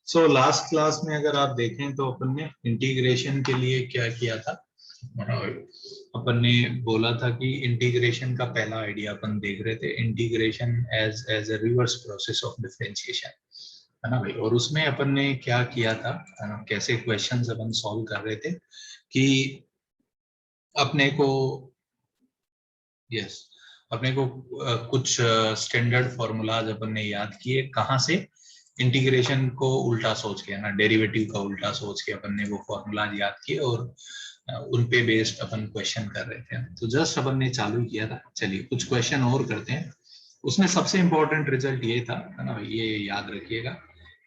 So last class में अगर आप देखें तो अपन ने इंटीग्रेशन के लिए क्या किया था। अपन ने बोला था कि इंटीग्रेशन का पहला आइडिया अपन देख रहे थे, integration as a reverse process of differentiation, है ना भाई। और उसमें अपन ने क्या किया था, कैसे क्वेश्चंस अपन सॉल्व कर रहे थे कि अपने को यस अपने को कुछ स्टैंडर्ड फॉर्मूलाज अपन ने याद किए, कहाँ से, इंटीग्रेशन को उल्टा सोच के, ना डेरिवेटिव का उल्टा सोच के अपन ने वो फॉर्मूलाज याद किए और उन पे बेस्ड अपन क्वेश्चन कर रहे थे। तो जस्ट अपन ने चालू किया था, चलिए कुछ क्वेश्चन और करते हैं। उसमें सबसे इंपॉर्टेंट रिजल्ट ये था, है ना, ये याद रखिएगा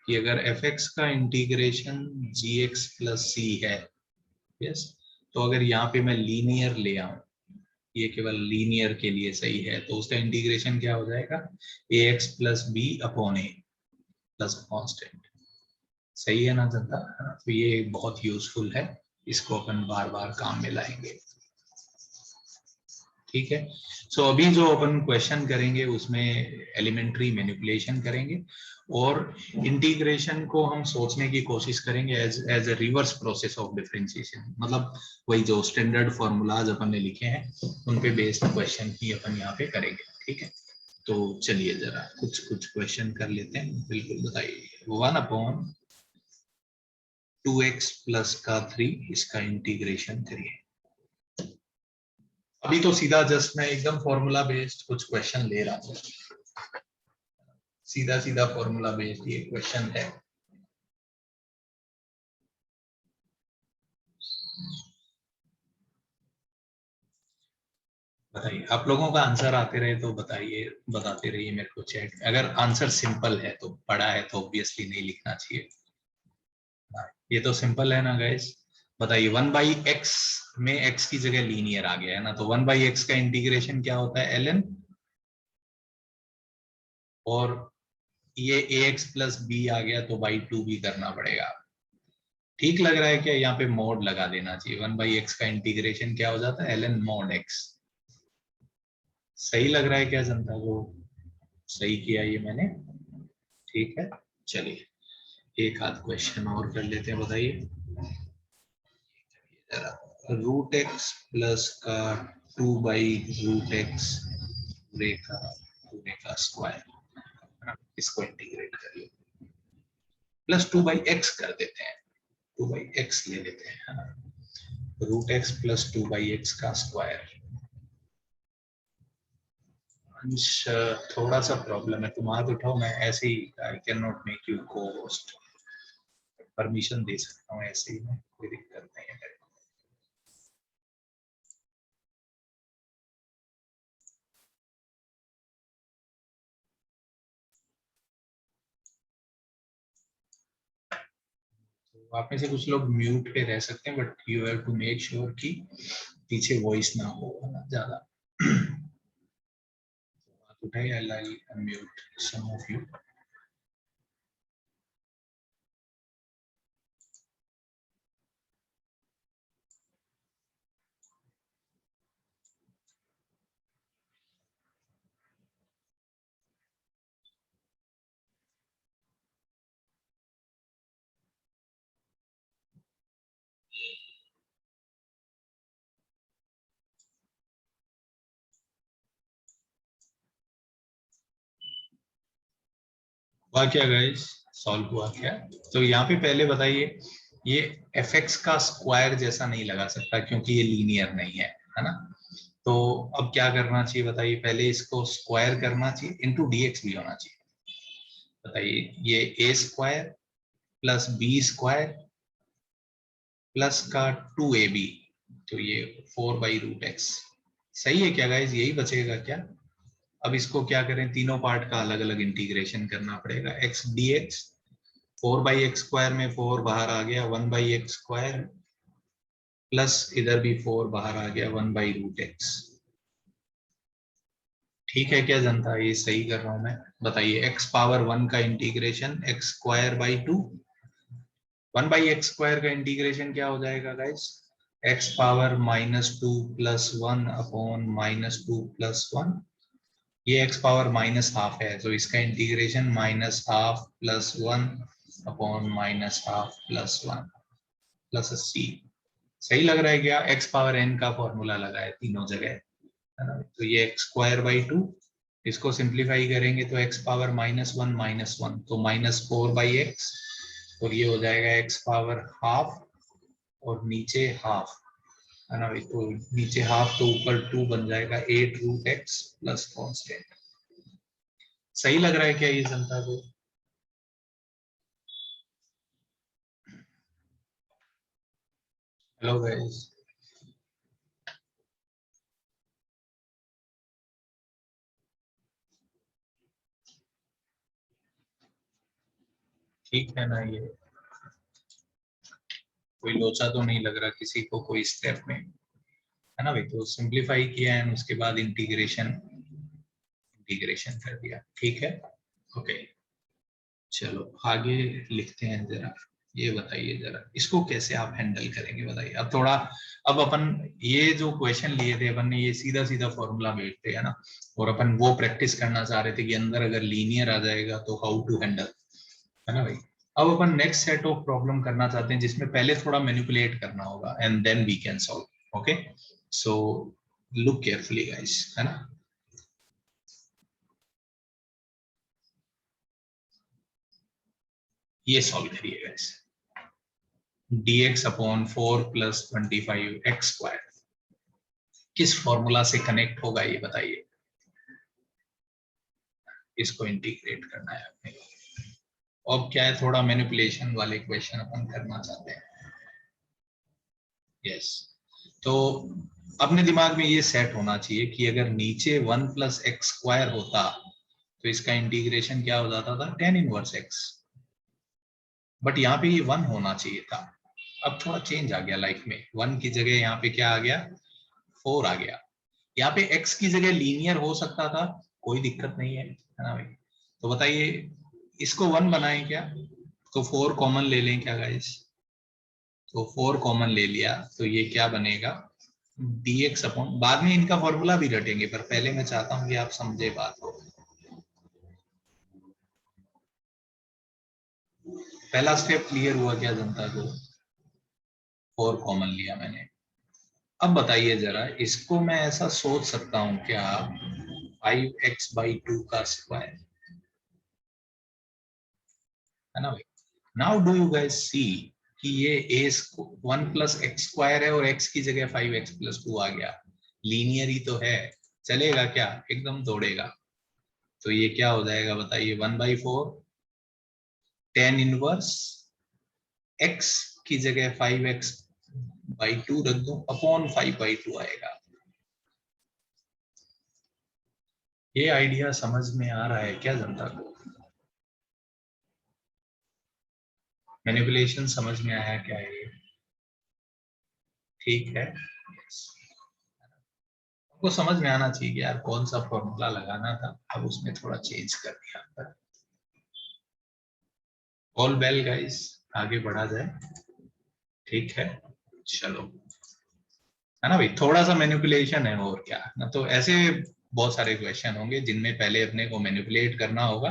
कि अगर fx का इंटीग्रेशन gx प्लस c है, यस, तो अगर यहाँ पे मैं लीनियर ले आऊं, ये केवल लीनियर के लिए सही है, तो उसका इंटीग्रेशन क्या हो जाएगा, ax प्लस बी अपॉन ए प्लस कांस्टेंट। सही है ना जनता, तो ये बहुत यूजफुल है, इसको अपन बार बार काम में लाएंगे। ठीक है। सो अभी जो अपन क्वेश्चन करेंगे उसमें एलिमेंट्री मैनिपुलेशन करेंगे और इंटीग्रेशन को हम सोचने की कोशिश करेंगे as a reverse process of differentiation, मतलब वही जो स्टैंडर्ड फॉर्मूलाज अपन ने लिखे हैं उन पे बेस्ड क्वेश्चन ही अपन यहाँ पे करेंगे। ठीक है, तो चलिए जरा कुछ क्वेश्चन कर लेते हैं। बिल्कुल बताइए, 1/2x प्लस का 3, इसका इंटीग्रेशन करिए। अभी तो सीधा जस्ट मैं एकदम फॉर्मूला बेस्ड कुछ क्वेश्चन ले रहा हूँ, सीधा सीधा फॉर्मूला बेस्ड ये क्वेश्चन है। बताइए, आप लोगों का आंसर आते रहे तो बताइए, बताते रहिए मेरे को चैट में। अगर आंसर सिंपल है तो, पढ़ा है तो ऑब्वियसली नहीं लिखना चाहिए। ये तो सिंपल है ना गाइस। बताइए, 1/x में x की जगह लीनियर आ गया है ना, तो 1/x का इंटीग्रेशन क्या होता है, ln, और ये ax प्लस b आ गया तो बाई 2 भी करना पड़ेगा। ठीक लग रहा है क्या, यहाँ पे मोड लगा देना चाहिए, 1/x का इंटीग्रेशन क्या हो जाता है, ln mod x। सही लग रहा है क्या जनता को, सही किया ये मैंने। ठीक है, चलिए एक आध क्वेश्चन और कर लेते हैं। बताइए, रूट एक्स प्लस का 2/√x पूरे का स्क्वायर, इसको इंटीग्रेट करिए, प्लस 2/x कर देते हैं, 2/x ले लेते हैं, रूट एक्स प्लस 2/x का स्क्वायर। थोड़ा सा प्रॉब्लम है, तुम हाथ उठाओ, मैं ऐसे ही I can not make you को होस्ट, परमिशन दे सकता हूँ ऐसे ही, मैं कोई दिक्कत नहीं है मेरे को। तो आप में से कुछ लोग म्यूट पे रह सकते हैं, but you have to make sure कि पीछे वॉइस ना हो, है ना, ज्यादा। हाथ उठाइए, आई अनम्यूट सम ऑफ यू। हुआ क्या गाइस, सॉल्व हुआ क्या? तो यहाँ पे पहले बताइए, ये fx का स्क्वायर जैसा नहीं लगा सकता क्योंकि ये लीनियर नहीं है ना। तो अब क्या करना चाहिए बताइए, पहले इसको स्क्वायर करना चाहिए, इंटू dx भी होना चाहिए। बताइए, ये a square plus B square plus का 2ab, तो ये 4/√x। सही है क्या गाइस, यही बचेगा क्या? अब इसको क्या करें, तीनों पार्ट का अलग अलग इंटीग्रेशन करना पड़ेगा, x dx, 4/x स्क्वायर में 4 बाहर आ गया, 1/x स्क्वायर, प्लस इधर भी 4 बाहर आ गया, 1/√x। ठीक है क्या जनता, ये सही कर रहा हूं मैं? बताइए, x पावर 1 का integration x square by 2, 1/x square का इंटीग्रेशन क्या हो जाएगा guys, x power -2 plus 1 upon -2 plus 1। ये x पावर -½ है, तो इसका integration -½ plus 1 upon minus half plus 1 plus C. सही लग रहा है क्या? x पावर n का फॉर्मूला लगा है तीनों जगह, है ना। तो ये x स्क्वायर बाई 2, इसको सिंप्लीफाई करेंगे तो x पावर माइनस वन तो -4/x, और ये हो जाएगा x पावर हाफ और नीचे हाफ, है ना भाई। तो नीचे हाफ तो ऊपर 2 बन जाएगा 8√x प्लस कॉन्स्टेंट। सही लग रहा है क्या ये जनता को? हेलो गाइस, ठीक है ना? ये कोई लोचा तो नहीं लग रहा किसी को कोई स्टेप में, है ना भाई। तो सिंप्लीफाई किया है उसके बाद इंटीग्रेशन इंटीग्रेशन कर दिया, ठीक है। ओके, चलो आगे लिखते हैं जरा। ये बताइए जरा इसको कैसे आप हैंडल करेंगे, बताइए। अब थोड़ा, अब अपन ये जो क्वेश्चन लिए थे अपन ने, ये सीधा सीधा फॉर्मूला भेजते हैं ना, और अपन वो प्रैक्टिस करना चाह रहे थे कि अंदर अगर लीनियर आ जाएगा तो हाउ टू हैंडल, है ना भाई। अब अपन नेक्स्ट सेट ऑफ प्रॉब्लम करना चाहते हैं जिसमें पहले थोड़ा मैनिपुलेट करना होगा and then we can solve. Okay, so look carefully guys, है ना। ये सॉल्व करिए guys. dx upon 4 plus 25x² किस फॉर्मूला से कनेक्ट होगा ये बताइए। इसको इंटीग्रेट करना है अपने को। अब क्या है, थोड़ा मैनिपुलेशन वाले क्वेश्चन अपन करना चाहते हैं। यस, तो अपने दिमाग में ये सेट होना चाहिए कि अगर नीचे 1 प्लस एक्स स्क्वायर होता तो इसका इंटीग्रेशन क्या हो जाता था, tan इनवर्स x। बट यहाँ पे ये 1 होना चाहिए था। अब थोड़ा चेंज आ गया लाइफ में, 1 की जगह यहाँ पे क्या आ गया, 4 आ गया। यहाँ पे x की जगह लीनियर हो सकता था, कोई दिक्कत नहीं है ना भाई। तो बताइए इसको 1 बनाएं क्या, तो 4 कॉमन ले लें क्या गाइस। तो 4 कॉमन ले लिया तो ये क्या बनेगा, dx अपॉन, बाद में इनका फॉर्मूला भी रटेंगे पर पहले मैं चाहता हूँ कि आप समझे बात को। पहला स्टेप क्लियर हुआ क्या जनता को? 4 कॉमन लिया मैंने। अब बताइए जरा, इसको मैं ऐसा सोच सकता हूँ क्या, 5x/2 का स्क्वायर, है ना भाई। नाउ डू यू गाइस सी कि ये a 1 प्लस एक्स स्क्वायर है और x की जगह 5x+2 आ गया, लीनियर ही तो है, चलेगा क्या, एकदम दौड़ेगा। तो ये क्या हो जाएगा बताइए, 1/4 tan इनवर्स x की जगह 5x/2 रख दो अपॉन 5/2 आएगा। ये आइडिया समझ में आ रहा है क्या जनता को? मैनिपुलेशन समझ में आया क्या है ये? ठीक है, आपको समझ में आना चाहिए कि यार कौन सा फॉर्मूला लगाना था, अब उसमें थोड़ा चेंज कर दिया। ऑल वेल गाइस, आगे बढ़ा जाए, ठीक है। चलो, है ना भाई, थोड़ा सा मैनिपुलेशन है और क्या ना। तो ऐसे बहुत सारे क्वेश्चन होंगे जिनमें पहले अपने को मैनिपुलेट करना होगा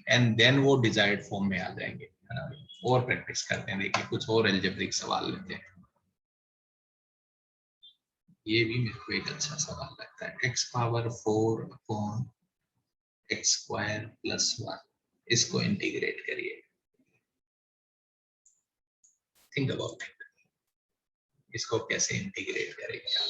एंड देन वो डिजायर्ड फॉर्म में आ जाएंगे, है ना भाई। और प्रैक्टिस करते हैं, देखिए कुछ और एल्जेब्रिक सवाल लेते हैं। ये भी मेरे को एक अच्छा सवाल लगता है, x⁴ अपॉन x² + 1, इसको इंटीग्रेट करिए। थिंक अबाउट इट, इसको कैसे इंटीग्रेट करेंगे आप।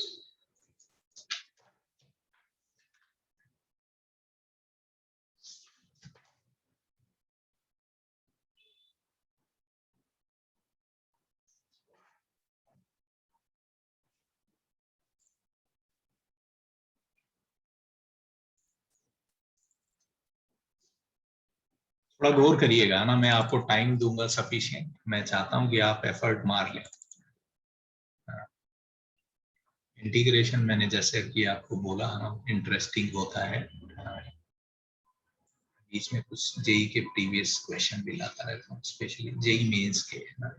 थोड़ा गौर करिएगा ना, मैं आपको टाइम दूंगा सफिशिएंट, मैं चाहता हूँ कि आप एफर्ट मार लें। इंटीग्रेशन मैंने जैसे कि आपको बोला ना, इंटरेस्टिंग होता है। बीच में कुछ जेई के प्रीवियस क्वेश्चन भी लाता रहता हूँ, स्पेशली जेई मेंस के, है ना।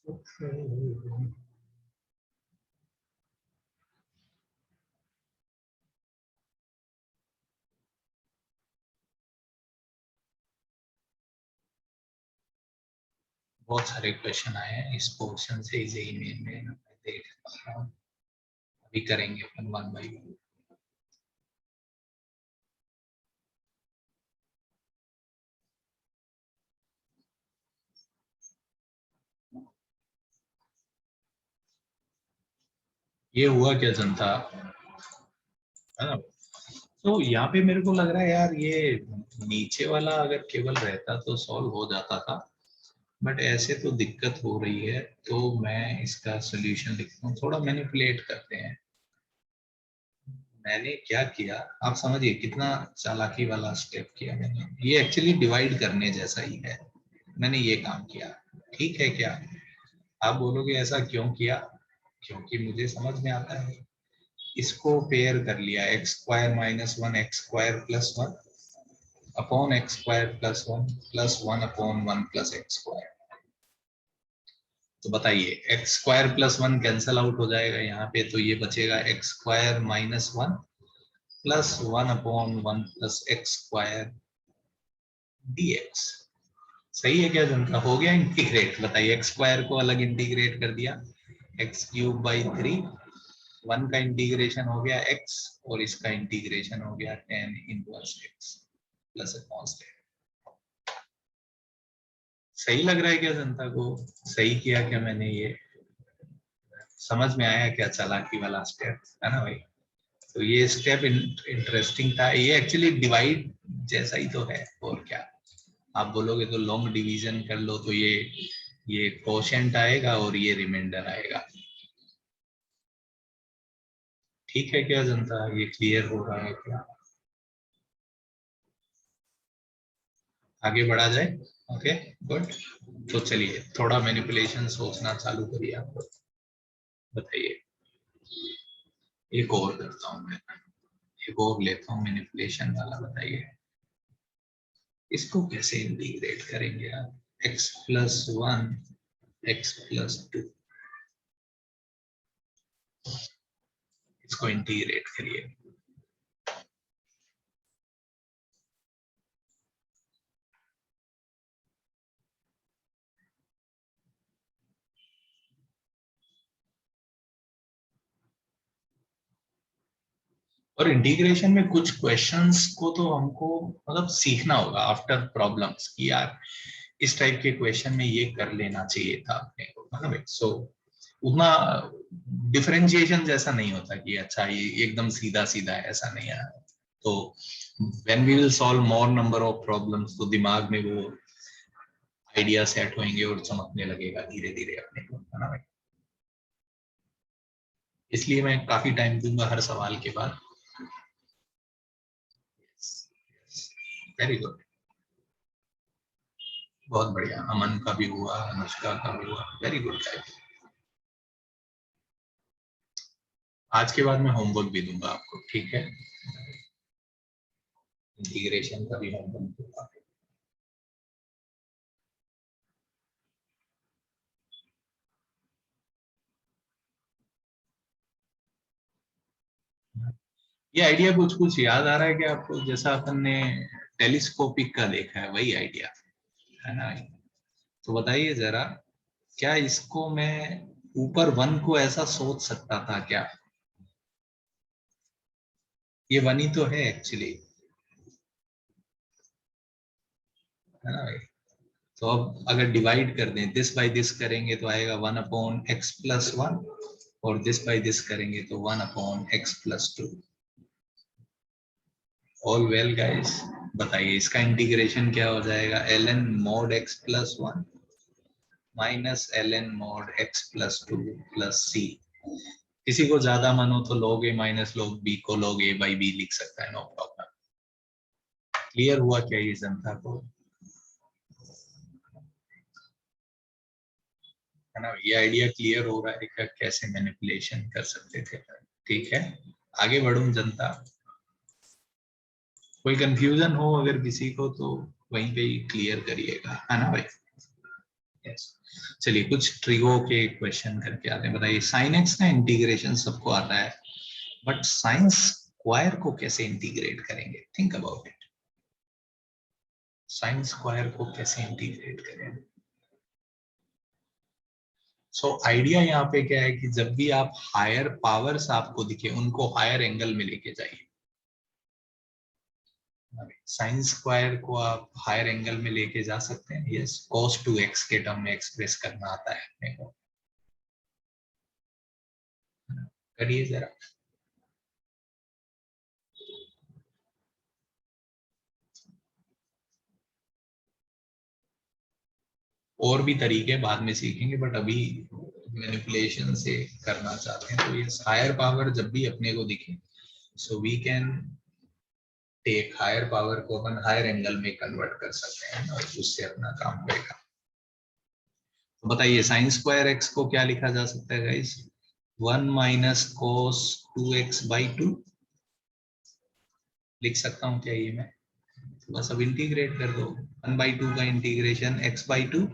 बहुत सारे क्वेश्चन आए हैं इस पोर्शन से, इसे ईमेल में देख रहा हूं। अभी करेंगे अपन वन बाई वन। ये हुआ क्या जनता, है ना? तो यहाँ पे मेरे को लग रहा है यार, ये नीचे वाला अगर केवल रहता तो सॉल्व हो जाता था, बट ऐसे तो दिक्कत हो रही है। तो मैं इसका सोल्यूशन लिखता हूँ, थोड़ा मैनिपुलेट करते हैं। मैंने क्या किया, आप समझिए कितना चालाकी वाला स्टेप किया मैंने। ये एक्चुअली डिवाइड करने जैसा ही है, मैंने ये काम किया। ठीक है क्या? आप बोलोगे ऐसा क्यों किया? क्योंकि मुझे समझ में आता है। इसको पेयर कर लिया, x square minus one x square plus one upon x square plus one upon one plus x square. तो बताइए, x square plus one cancel out हो जाएगा यहाँ पे, तो ये बचेगा x square minus one plus one upon one plus x square dx। सही है क्या जनता? हो गया इंटीग्रेट। बताइए, एक्स स्क्वायर को अलग इंटीग्रेट कर दिया, x cube by three, one का इंटीग्रेशन हो गया एक्स, और इसका इंटीग्रेशन हो गया tan inverse x plus a constant. सही लग रहा है क्या जनता को? सही किया क्या मैंने? ये समझ में आया क्या चालाकी वाला स्टेप, है ना भाई? तो ये स्टेप इंटरेस्टिंग था। ये एक्चुअली डिवाइड जैसा ही तो है, और क्या। आप बोलोगे तो लॉन्ग डिवीजन कर लो, तो ये कोशेंट आएगा और ये रिमाइंडर आएगा। ठीक है क्या जनता? ये क्लियर हो रहा है क्या? आगे बढ़ा जाए? Okay, good. तो चलिए थोड़ा मैनिपुलेशन सोचना चालू करिए आप। बताइए, एक और करता हूँ मैं, एक और लेता हूँ मैनिपुलेशन वाला। बताइए, इसको कैसे इंटीग्रेट करेंगे आप? X plus one x plus to, इसको इंटीग्रेट करिए। और इंटीग्रेशन में कुछ क्वेश्चंस को तो हमको मतलब सीखना होगा आफ्टर प्रॉब्लम्स, कि यार इस टाइप के क्वेश्चन में ये कर लेना चाहिए था अपने को, है ना भाई? सो उतना डिफरेंशिएशन जैसा नहीं होता कि अच्छा ये एकदम सीधा सीधा है, ऐसा नहीं है। तो when we will solve more number of problems, तो दिमाग में वो आइडिया सेट होंगे और चमकने लगेगा धीरे धीरे अपने को, है ना भाई? इसलिए मैं काफी टाइम दूंगा हर सवाल के बाद। वेरी गुड, बहुत बढ़िया। अमन का भी हुआ, अनुष्का का भी हुआ, वेरी गुड गाइस। आज के बाद मैं होमवर्क भी दूंगा आपको, ठीक है? इंटीग्रेशन का भी होमवर्क दूंगा। ये आइडिया कुछ कुछ याद आ रहा है क्या आपको? जैसा अपन ने टेलीस्कोपिक का देखा है, वही आइडिया है ना? तो बताइए जरा, क्या इसको मैं ऊपर वन को ऐसा सोच सकता था क्या? ये वन ही तो है एक्चुअली, है ना भाई? तो अब अगर डिवाइड कर दें, दिस बाय दिस करेंगे तो आएगा one upon x plus one, और दिस बाय दिस करेंगे तो one upon x plus two. All well guys. बताइए, इसका इंटीग्रेशन क्या हो जाएगा? L N mod x plus one minus L N mod x plus two plus C. किसी को ज्यादा मन हो तो log a minus log b को log a बाई बी लिख सकता है, नो प्रॉब्लम। क्लियर हुआ क्या ये जनता को? है ना? ये आइडिया क्लियर हो रहा है क्या, कैसे मैनिपुलेशन कर सकते थे? ठीक है, आगे बढ़ूं जनता। कोई कंफ्यूजन हो अगर किसी को, तो वहीं पे ही क्लियर करिएगा, है ना भाई? यस। चलिए कुछ ट्रिगो के क्वेश्चन करके आते हैं। बताइए साइन एक्स का इंटीग्रेशन सबको आता है, बट साइन स्क्वायर को कैसे इंटीग्रेट करेंगे? Think about it. Sine square को कैसे इंटीग्रेट करें? सो आइडिया यहाँ पे क्या है कि जब भी आप हायर पावर्स आपको दिखे उनको हायर एंगल में लेके जाइए। साइन स्क्वायर को आप हायर एंगल में लेके जा सकते हैं। यस, cos 2x के टर्म में एक्सप्रेस करना आता है अपने को। करिए जरा। और भी तरीके बाद में सीखेंगे, बट अभी मैनिपुलेशन से करना चाहते हैं। तो ये हायर पावर जब भी अपने को दिखे, so we can take higher power को अपन हायर एंगल में कन्वर्ट कर सकते हैं और उससे अपना काम होगा। तो बताइए साइन स्क्वायर एक्स को क्या लिखा जा सकता है guys? 1 minus cos 2x by 2 लिख सकता हूँ क्या ये मैं? बस अब इंटीग्रेट कर दो। 1/2 का इंटीग्रेशन x बाई 2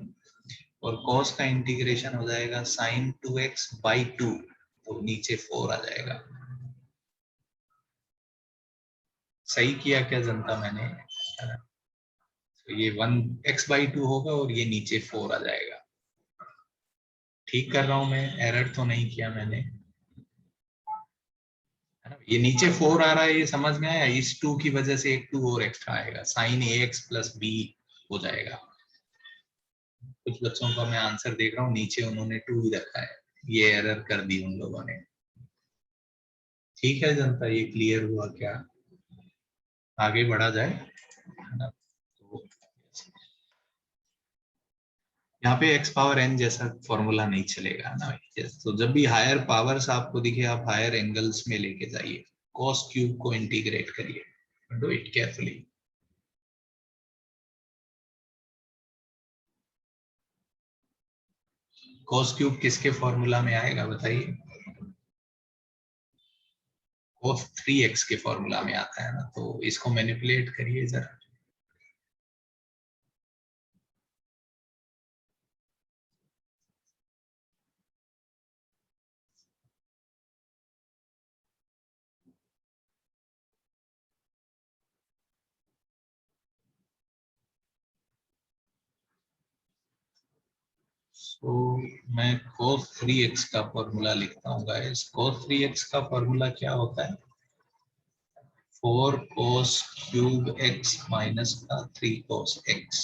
और cos का इंटीग्रेशन हो जाएगा sin 2x बाई 2, तो नीचे 4 आ जाएगा। सही किया क्या जनता मैंने? तो ये 1x बाई 2 होगा और ये नीचे 4 आ जाएगा। ठीक कर रहा हूं मैं, एरर तो नहीं किया मैंने, है ना? ये नीचे 4 आ रहा है, ये समझ में आया? इस 2 की वजह से एक 2 और एक्स्ट्रा आएगा, sin ax प्लस b हो जाएगा। कुछ बच्चों का मैं आंसर देख रहा हूँ नीचे उन्होंने 2 ही रखा है, ये एरर कर दी उन लोगों ने। ठीक है जनता, ये क्लियर हुआ क्या? आगे बढ़ा जाए, है ना? तो यहाँ पे x पावर n जैसा फॉर्मूला नहीं चलेगा ना। तो जब भी हायर पावर्स आपको दिखे आप हायर एंगल्स में लेके जाइए। cos क्यूब को इंटीग्रेट करिए, do it carefully. cos cube किसके फॉर्मूला में आएगा बताइए? cos 3x के फॉर्मूला में आता है ना। तो इसको मैनिपुलेट करिए जरा। तो मैं cos 3x का फॉर्मूला लिखता हूँ गाइस। cos 3x का फॉर्मूला क्या होता है? 4 cos क्यूब x माइनस का 3 cos x।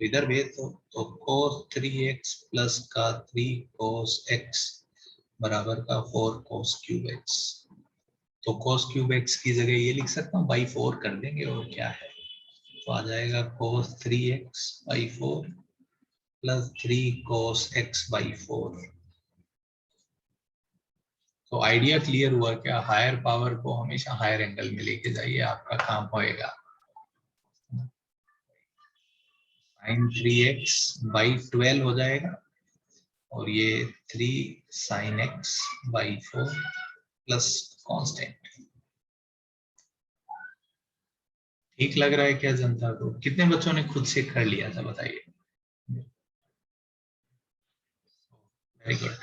इधर भेज दो तो cos 3x प्लस का 3 cos x बराबर का 4 cos क्यूब x। तो cos क्यूब x की जगह ये लिख सकता हूँ, बाई 4 कर देंगे और क्या है, तो आ जाएगा cos 3x by 4 plus 3 cos x by 4। तो आइडिया क्लियर हुआ क्या? हायर पावर को हमेशा हायर एंगल में लेके जाइए, आपका काम होएगा। sin 3x बाई 12 हो जाएगा और ये 3 sin x by 4 plus constant. ठीक लग रहा है क्या जनता को? कितने बच्चों ने खुद से कर लिया था बताइए? वेरी गुड,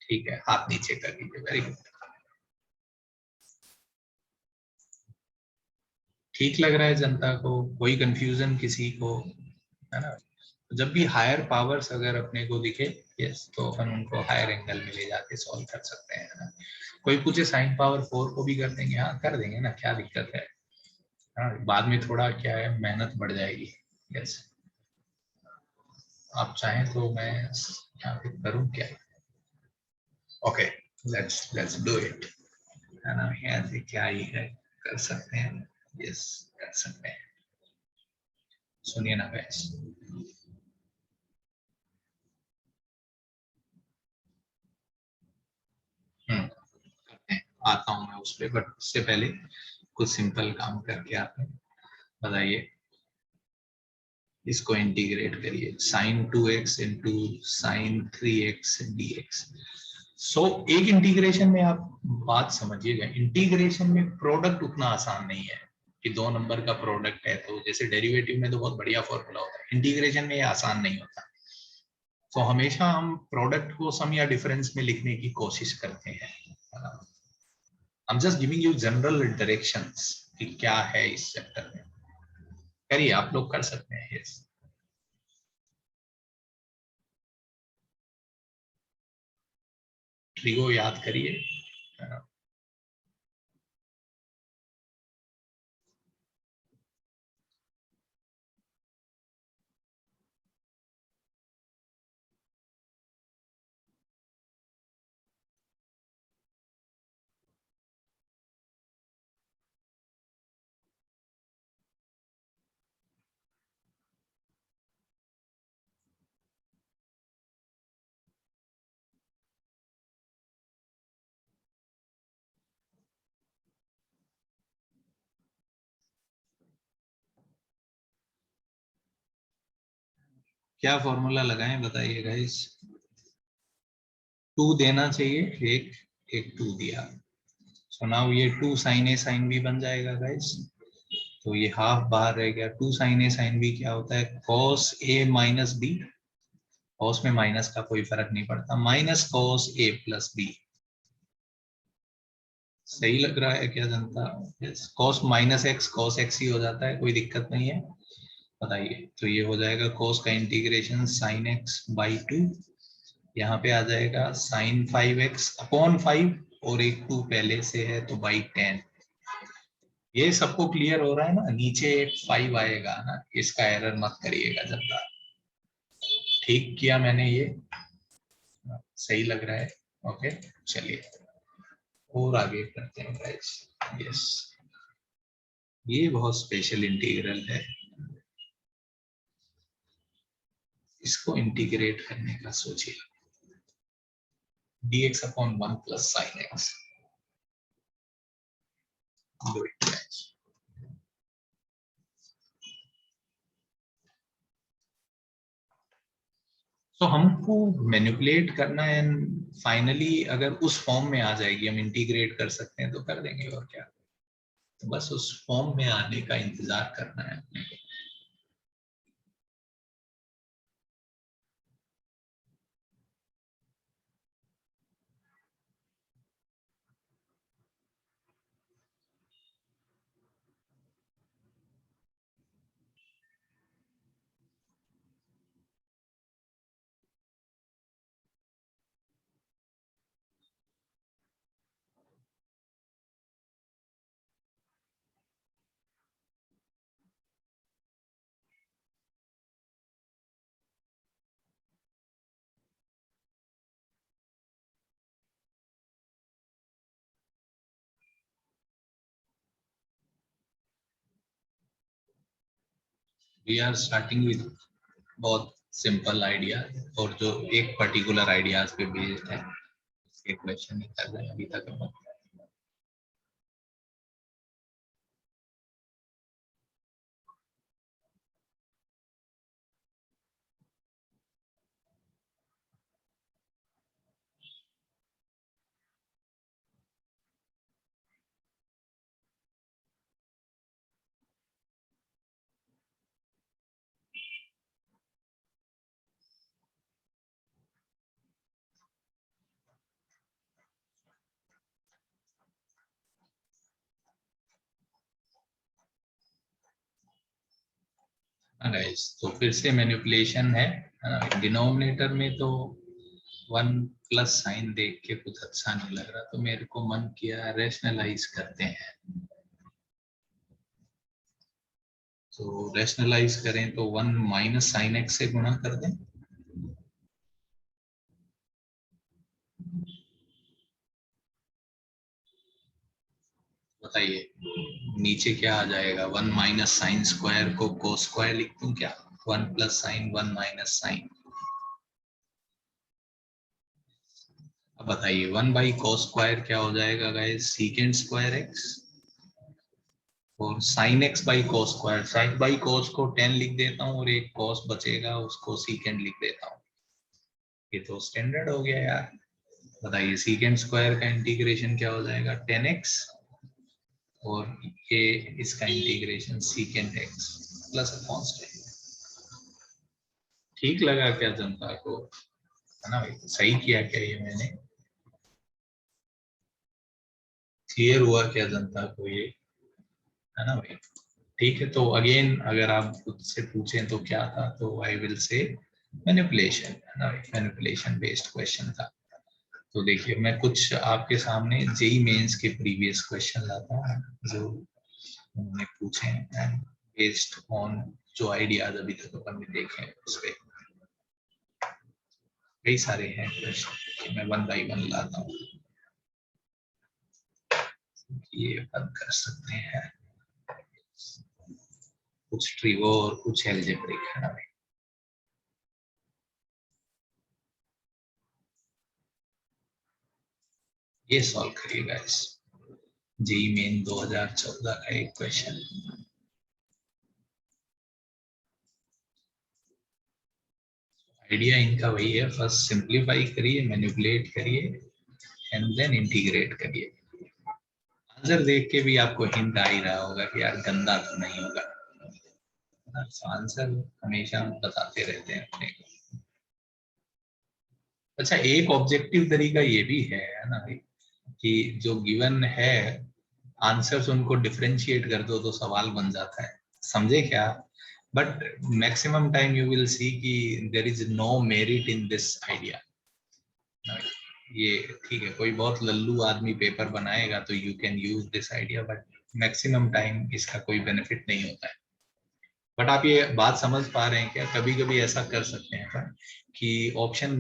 ठीक है, हाथ नीचे कर लीजिए। वेरी गुड, ठीक लग रहा है जनता को? कोई कंफ्यूजन किसी को, है ना? जब भी हायर पावर्स अगर अपने को दिखे, यस, तो अपन उनको हायर एंगल में ले जाके सॉल्व कर सकते हैं, है ना? कोई पूछे साइन पावर 4 को भी कर देंगे? हाँ कर देंगे ना, क्या दिक्कत है? हाँ, बाद में थोड़ा क्या है, मेहनत बढ़ जाएगी। यस, आप चाहें तो मैं यहाँ पे करूँ क्या? ओके, लेट्स डू इट, है ना? यहाँ से क्या ही है, कर सकते हैं। यस, कर सकते हैं। सुनिए ना गाइस, आता हूँ मैं उस पर, बट उससे पहले कुछ सिंपल काम करके आते हैं। बताइए, इसको इंटीग्रेट करिए, sin 2x into sine 3x dx। सो एक इंटीग्रेशन में आप बात समझिएगा, इंटीग्रेशन में प्रोडक्ट उतना आसान नहीं है कि दो नंबर का प्रोडक्ट है तो जैसे डेरिवेटिव में तो बहुत बढ़िया फॉर्मूला होता है, इंटीग्रेशन में ये आसान नहीं होता। तो हमेशा हम प्रोडक्ट को सम या डिफरेंस में लिखने की कोशिश करते हैं। I am just giving you general directions कि क्या है इस चैप्टर में। करिए, आप लोग कर सकते हैं। यस, ट्रिगो याद करिए। क्या फॉर्मूला लगाएं बताइए गाइस। 2 देना चाहिए, एक एक 2 दिया। सो नाउ ये 2 साइन ए साइन बी बन जाएगा गाइस। तो ये हाफ बाहर रह गया। 2 साइन ए साइन बी क्या होता है? Cos A minus B. Cos में माइनस का कोई फर्क नहीं पड़ता, minus cos A plus B. सही लग रहा है क्या जनता? Yes, cos minus x cos x ही हो जाता है, कोई दिक्कत नहीं है। बताइए, तो ये हो जाएगा कॉस का इंटीग्रेशन साइन एक्स बाई 2। यहाँ पे आ जाएगा साइन 5x अपॉन 5, और एक 2 पहले से है तो बाई 10। ये सबको क्लियर हो रहा है ना? नीचे एक 5 आएगा ना, इसका एरर मत करिएगा जनता। ठीक किया मैंने ये? सही लग रहा है? ओके, चलिए और आगे करते हैं गाइस। यस, ये बहुत स्पेशल इंटीग्रल है, इसको इंटीग्रेट करने का सोचिए। dx upon 1 plus sine x. Do it guys. तो हमको मैनिपुलेट करना है, फाइनली अगर उस फॉर्म में आ जाएगी हम इंटीग्रेट कर सकते हैं तो कर देंगे, और क्या। तो बस उस फॉर्म में आने का इंतजार करना है अपने को। वी आर स्टार्टिंग विद बहुत सिंपल आइडिया, और जो एक पर्टिकुलर आइडियाज पे बेस्ड है, इसके क्वेश्चन ही कर रहे हैं अभी तक हम। गाइस, तो फिर से मैनिपुलेशन है। डिनोमिनेटर में तो 1 प्लस साइन देख के कुछ अच्छा नहीं लग रहा, तो मेरे को मन किया रेशनलाइज करते हैं। तो रेशनलाइज करें तो 1 माइनस साइन एक्स से गुणा कर दें। बताइए नीचे क्या आ जाएगा? 1 माइनस साइन स्क्वायर को कोस स्क्वायर लिख दूं क्या? 1 प्लस साइन 1 माइनस साइन। अब बताइए 1 बाई कोस स्क्वायर क्या हो जाएगा गाइस? Secant square x. और sine x by cos square, sine by cos को 10 लिख देता हूँ, और एक कोस बचेगा उसको सीकेंड लिख देता हूँ। ये तो स्टैंडर्ड हो गया यार। बताइए सीकेंड स्क्वायर का इंटीग्रेशन क्या हो जाएगा? 10x, और ये इसका integration सीकेंड x plus a constant. ठीक लगा क्या जनता को, है ना भाई? सही किया क्या ये मैंने? क्लियर हुआ क्या जनता को ये, है ना भाई? ठीक है, तो अगेन अगर आप खुद से पूछें तो क्या था, तो आई विल से मैनिपुलेशन, है ना? मैनिपुलेशन बेस्ड क्वेश्चन था। तो देखिए मैं कुछ आपके सामने जेई मेंस के प्रीवियस क्वेश्चन लाता हूँ जो उन्होंने पूछे हैं, एंड बेस्ड ऑन जो आइडियाज अभी तक अपन ने देखे हैं उस पे कई सारे हैं क्वेश्चन, मैं वन बाई वन लाता हूँ। ये बंद कर सकते हैं, कुछ ट्रिगो और कुछ एल्जेब्रिक, है ना? ये सॉल्व करिए गाइस, जेई मेन 2014 का एक क्वेश्चन। आइडिया इनका वही है, फर्स्ट सिंप्लीफाई करिए, मैनिपुलेट करिए एंड देन इंटीग्रेट करिए। आंसर देख के भी आपको हिंट आ ही रहा होगा कि यार गंदा तो नहीं होगा। आंसर हमेशा हम बताते रहते हैं अपने को। अच्छा, एक ऑब्जेक्टिव तरीका ये भी है ना भाई, कि जो गिवन है आंसर्स उनको डिफरेंशिएट कर दो तो सवाल बन जाता है, समझे क्या? But maximum time you will see कि there is no merit in this idea. ये ठीक है, कोई बहुत लल्लू आदमी पेपर बनाएगा तो you can use this idea, but maximum time इसका कोई बेनिफिट नहीं होता है। बट आप ये बात समझ पा रहे हैं क्या? कभी कभी ऐसा कर सकते हैं अपन कि ऑप्शन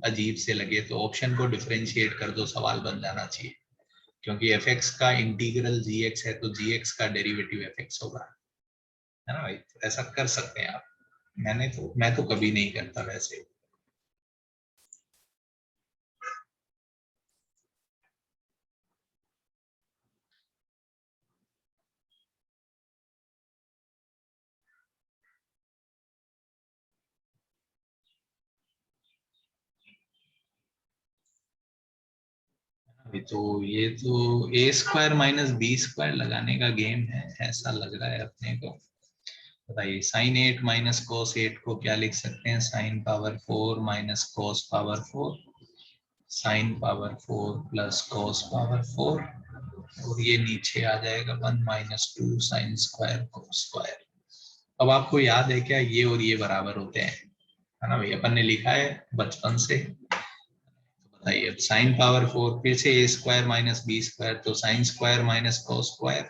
अजीब से लगे तो ऑप्शन को डिफरेंशिएट कर दो, सवाल बन जाना चाहिए। क्योंकि एफ एक्स का इंटीग्रल जी एक्स है तो जी एक्स का डेरिवेटिव एफ एक्स होगा, है ना भाई? तो ऐसा कर सकते हैं आप। मैं तो कभी नहीं करता वैसे। अभी तो ये तो ए स्क्वायर माइनस बी स्क्वायर लगाने का गेम है, ऐसा लग रहा है अपने को। बताइए, साइन 8 माइनस कोस 8 को क्या लिख सकते हैं? Sine power 4 minus cos power 4, sine power 4 plus cos power 4, और ये नीचे आ जाएगा 1 minus 2 sine square cos square. अब आपको याद है क्या ये और ये बराबर होते हैं, है ना भाई? अपन ने लिखा है बचपन से। तो बताइए, अब साइन पावर 4 फिर से ए स्क्वायर माइनस बी स्क्वायर, तो sine square minus cos square,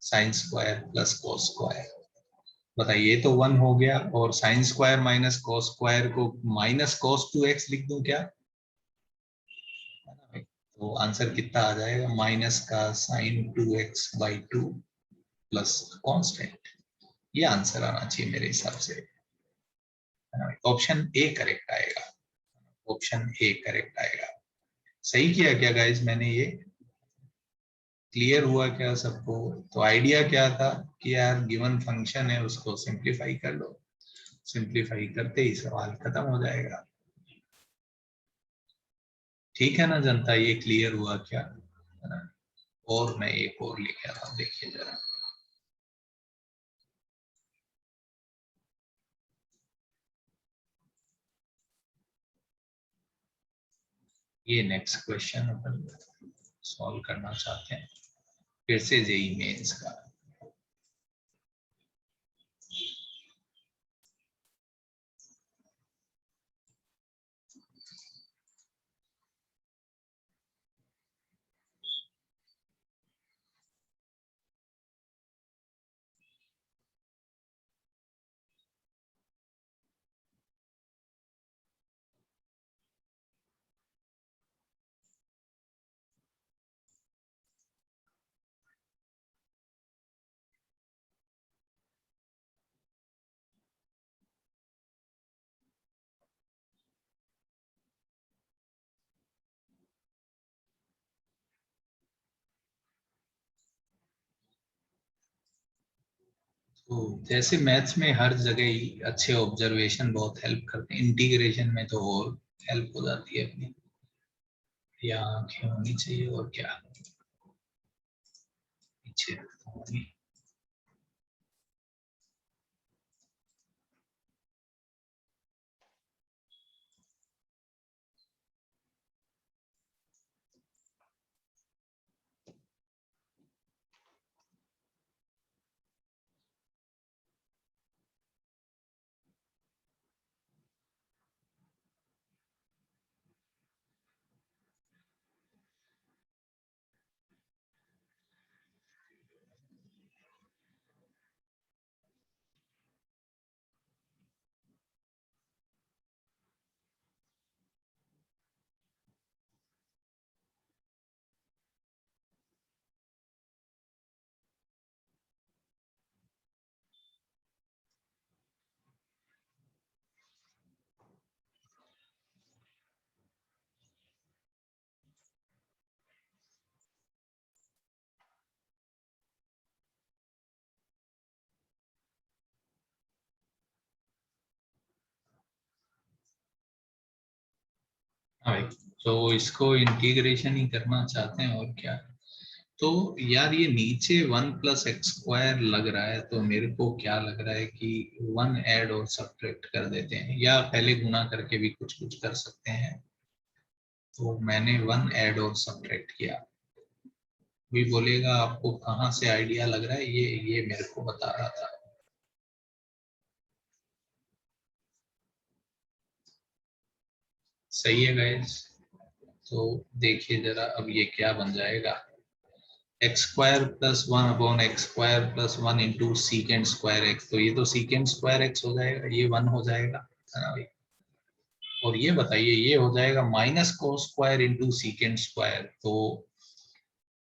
sine square plus cos square. बताइए, ये तो 1 हो गया, और sine square minus cos square को माइनस कोस 2x लिख दूं क्या? तो आंसर कितना आ जाएगा? माइनस का साइन 2x/2 प्लस कांस्टेंट। ये आंसर आना चाहिए मेरे हिसाब से। ऑप्शन ए करेक्ट आएगा, ऑप्शन ए करेक्ट आएगा। सही किया क्या गाइस मैंने ये? क्लियर हुआ क्या सबको? तो आइडिया क्या था कि यार गिवन फंक्शन है उसको सिंप्लीफाई कर लो, सिंप्लीफाई करते ही सवाल खत्म हो जाएगा। ठीक है ना जनता, ये क्लियर हुआ क्या, है ना? और मैं एक और लेके आता हूँ, देखिए जरा। ये नेक्स्ट क्वेश्चन अपन सॉल्व करना चाहते हैं, फिर से जेई मेंस का। तो जैसे मैथ्स में हर जगह ही अच्छे ऑब्जर्वेशन बहुत हेल्प करते हैं, इंटीग्रेशन में तो और हेल्प हो जाती है अपनी। या आंखें होनी चाहिए और क्या पीछे होनी। भाई तो इसको इंटीग्रेशन ही करना चाहते हैं और क्या। तो यार ये नीचे 1 + x² लग रहा है, तो मेरे को क्या लग रहा है कि 1 ऐड और सब्ट्रैक्ट कर देते हैं, या पहले गुना करके भी कुछ कुछ कर सकते हैं। तो मैंने 1 ऐड और सब्ट्रैक्ट किया। भी बोलेगा आपको कहाँ से आइडिया लग रहा है, ये मेरे को बता रहा था। सही है गाइस। तो देखिए जरा अब ये क्या बन जाएगा, x² + 1/x² + 1 into सीकेंड square x. तो ये तो सीकेंड स्क्वायर एक्स हो जाएगा, ये 1 हो जाएगा, है ना भाई। और ये बताइए ये हो जाएगा -cos² इंटू सीकेंड स्क्वायर, तो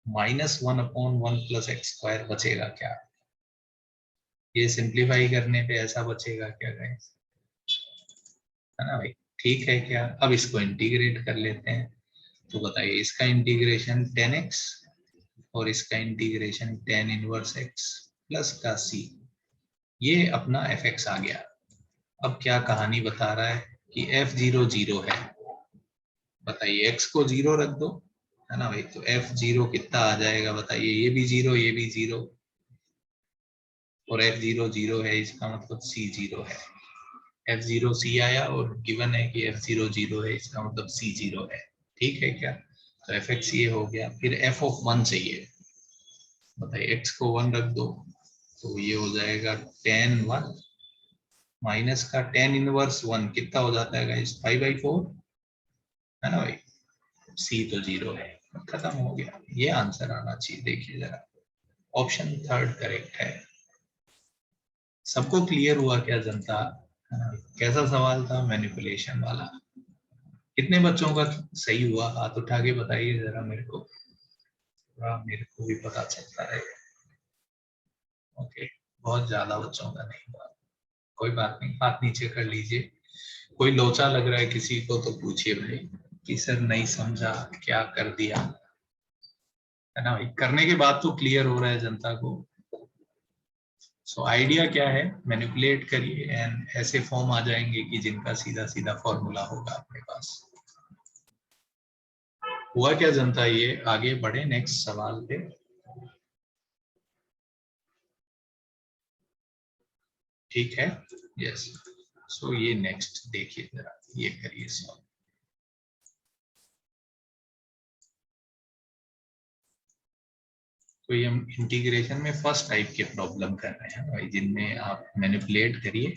-1/1 + x² बचेगा क्या। ये सिंप्लीफाई करने पे ऐसा बचेगा क्या गाइस, है ना भाई। ठीक है क्या, अब इसको इंटीग्रेट कर लेते हैं। तो बताइए इसका इंटीग्रेशन 10x और इसका इंटीग्रेशन tan−1x प्लस का c, ये अपना fx आ गया। अब क्या कहानी बता रहा है कि f0 0 है। बताइए x को 0 रख दो, है ना भाई। तो f0 कितना आ जाएगा बताइए, ये भी 0 ये भी 0, और f0 0 है, इसका मतलब c 0 है। f0 c आया और गिवन है कि f0 0 है, इसका मतलब c 0 है। ठीक है क्या। तो fx ये हो गया, फिर f(1) चाहिए। बताइए x को 1 रख दो, तो ये हो जाएगा tan1 माइनस का tan−1 कितना हो जाता है गाइस, 5/4, है ना भाई। सी तो 0 है, खत्म हो गया। ये आंसर आना चाहिए, देखिए जरा। ऑप्शन थर्ड करेक्ट है। सबको क्लियर हुआ क्या जनता, है ना? कैसा सवाल था, मैनिपुलेशन वाला। कितने बच्चों का सही हुआ, हाथ उठा के बताइए जरा मेरे को, थोड़ा मेरे को भी पता चलता है। ओके, बहुत ज्यादा बच्चों का नहीं हुआ, कोई बात नहीं, हाथ नीचे कर लीजिए। कोई लोचा लग रहा है किसी को तो पूछिए भाई कि सर नहीं समझा, क्या कर दिया, है ना भाई। करने के बाद तो क्लियर हो रहा है जनता को। सो आइडिया क्या है, मैनिपुलेट करिए एंड ऐसे फॉर्म आ जाएंगे कि जिनका सीधा सीधा फॉर्मूला होगा अपने पास। हुआ क्या जनता, ये आगे बढ़े नेक्स्ट सवाल पे। ठीक है, यस। सो ये नेक्स्ट देखिए जरा, ये करिए सॉल्व। तो ये हम इंटीग्रेशन में फर्स्ट टाइप के प्रॉब्लम कर रहे हैं भाई, जिनमें आप मैनिपुलेट करिए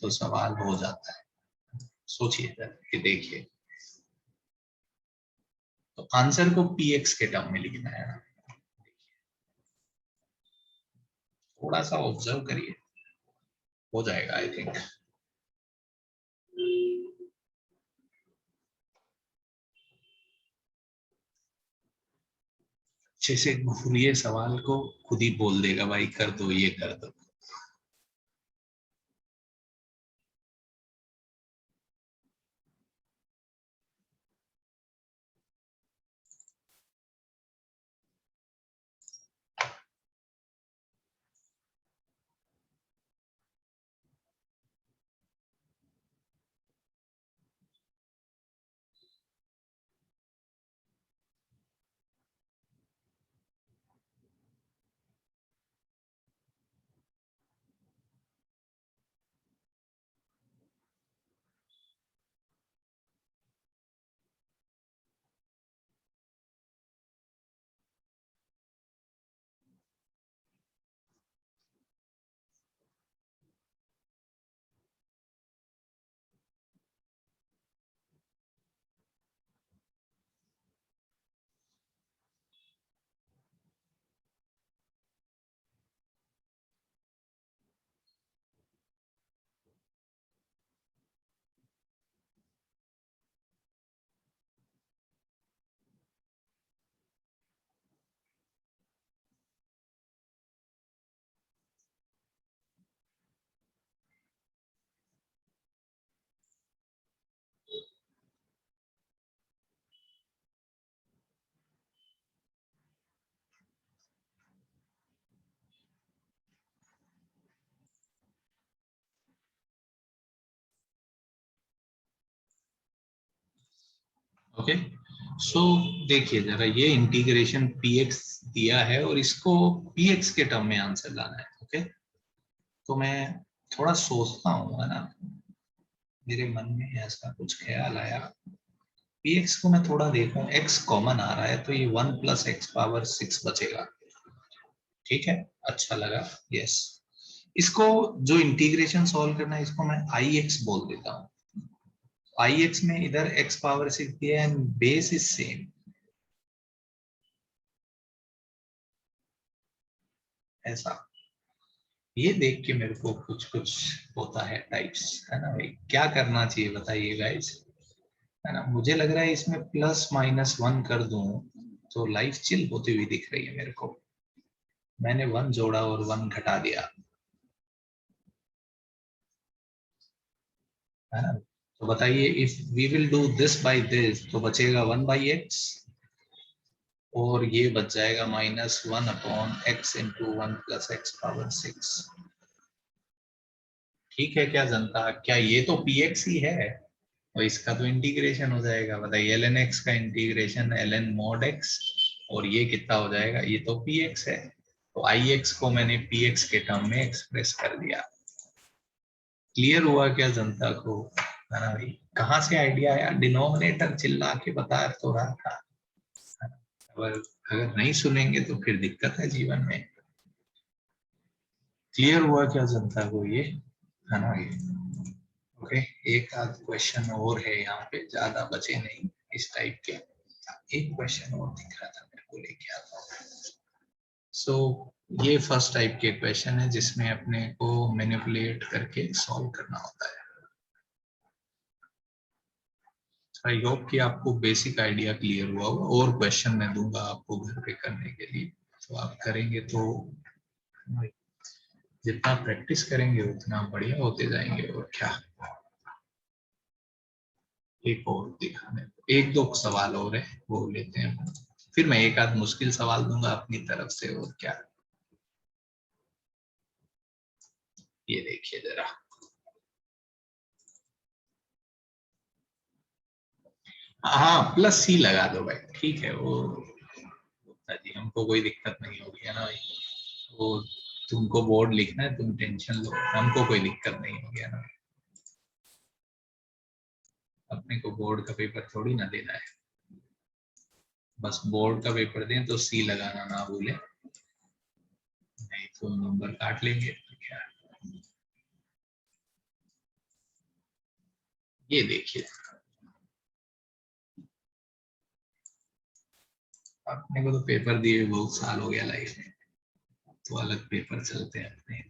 तो सवाल हो जाता है। सोचिए जरा कि देखिए, तो आंसर को px के टर्म में लिखना है ना। थोड़ा सा ऑब्जर्व करिए, हो जाएगा आई थिंक। अच्छे से घूरिए सवाल को, खुद ही बोल देगा भाई कर दो ये कर दो। ओके, सो देखिए जरा, ये इंटीग्रेशन px दिया है और इसको px के टर्म में आंसर लाना है। ओके, तो मैं थोड़ा सोचता हूँ, है ना, मेरे मन में ऐसा कुछ ख्याल आया। px को मैं थोड़ा देखूं, x कॉमन आ रहा है तो ये 1 + x⁻6 बचेगा। ठीक है, अच्छा लगा। यस, इसको जो इंटीग्रेशन सॉल्व करना है इसको मैं ix बोल देता हूँ। ix में इधर x⁻6 दिया है, बेस इज सेम। ऐसा, ये देख के मेरे को कुछ कुछ होता है टाइप्स, है ना भाई, क्या करना चाहिए बताइए गाइस, है ना। मुझे लग रहा है इसमें +-1 कर दूं तो लाइफ चिल होती हुई दिख रही है मेरे को। मैंने 1 जोड़ा और 1 घटा दिया, है ना। तो बताइए, if we will do this by this तो बचेगा 1/x, और ये बच जाएगा -1/x × 1 + x⁻6। ठीक है क्या जनता, क्या ये तो px ही है, और इसका तो इंटीग्रेशन हो जाएगा। बताइए, ln x का इंटीग्रेशन ln mod x, और ये कितना हो जाएगा, ये तो px है। तो ix को मैंने px के टर्म में एक्सप्रेस कर दिया। क्लियर हुआ क्या जनता को, है ना भाई। कहाँ से आइडिया आया, डिनोमिनेटर चिल्ला के बता तो रहा था। अगर अगर नहीं सुनेंगे तो फिर दिक्कत है जीवन में। क्लियर हुआ क्या जनता को ये, है ना ये। ओके, एक आध क्वेश्चन और है यहाँ पे, ज्यादा बचे नहीं इस टाइप के। एक क्वेश्चन और दिख रहा था मेरे को, लेके आता हूँ। सो ये फर्स्ट टाइप के क्वेश्चन है जिसमें अपने को मैनिपुलेट करके सॉल्व करना होता है। आई होप कि आपको बेसिक आइडिया क्लियर हुआ होगा, और क्वेश्चन मैं दूंगा आपको घर पे करने के लिए, तो आप करेंगे तो जितना प्रैक्टिस करेंगे उतना बढ़िया होते जाएंगे, और क्या। एक और दिखाने, एक दो सवाल और है वो लेते हैं, फिर मैं एक आध मुश्किल सवाल दूंगा अपनी तरफ से, और क्या। ये देखिए जरा, हाँ +c लगा दो भाई, ठीक है वो, गुप्ता जी हमको कोई दिक्कत नहीं होगी, है ना भाई। वो तुमको बोर्ड लिखना है, तुम टेंशन लो, हमको कोई दिक्कत नहीं होगी, है ना। अपने को बोर्ड का पेपर थोड़ी ना देना है, बस बोर्ड का पेपर दें तो सी लगाना ना भूले, नहीं तो नंबर काट लेंगे तो क्या। ये देखिए, अपने को तो पेपर दिए हुए बहुत साल हो गया लाइफ में, तो अलग पेपर चलते हैं अपने।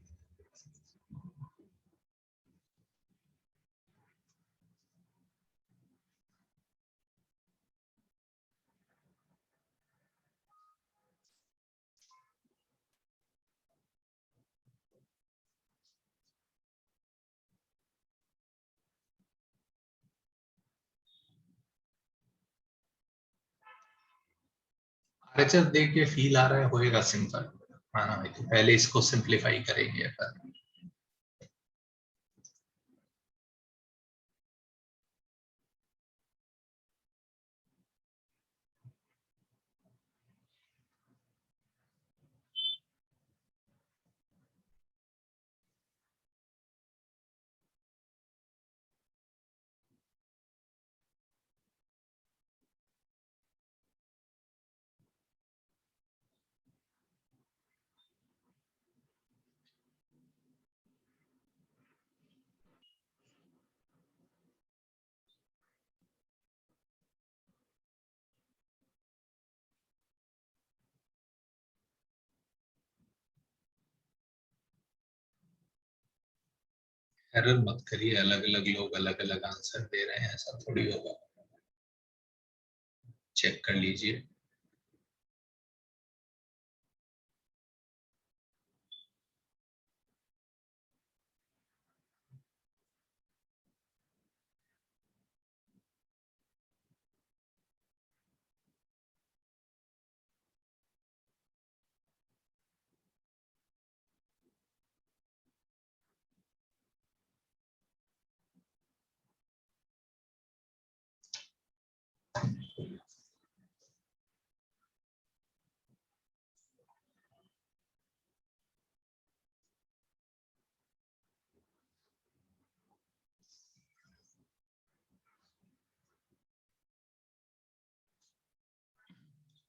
आरएचएस देख के फील आ रहा है होएगा सिंपल, हाँ ना भाई, तो पहले इसको सिंप्लीफाई करेंगे अपन। एरर मत करिए, अलग अलग लोग अलग अलग आंसर दे रहे हैं, ऐसा थोड़ी होगा। चेक कर लीजिए।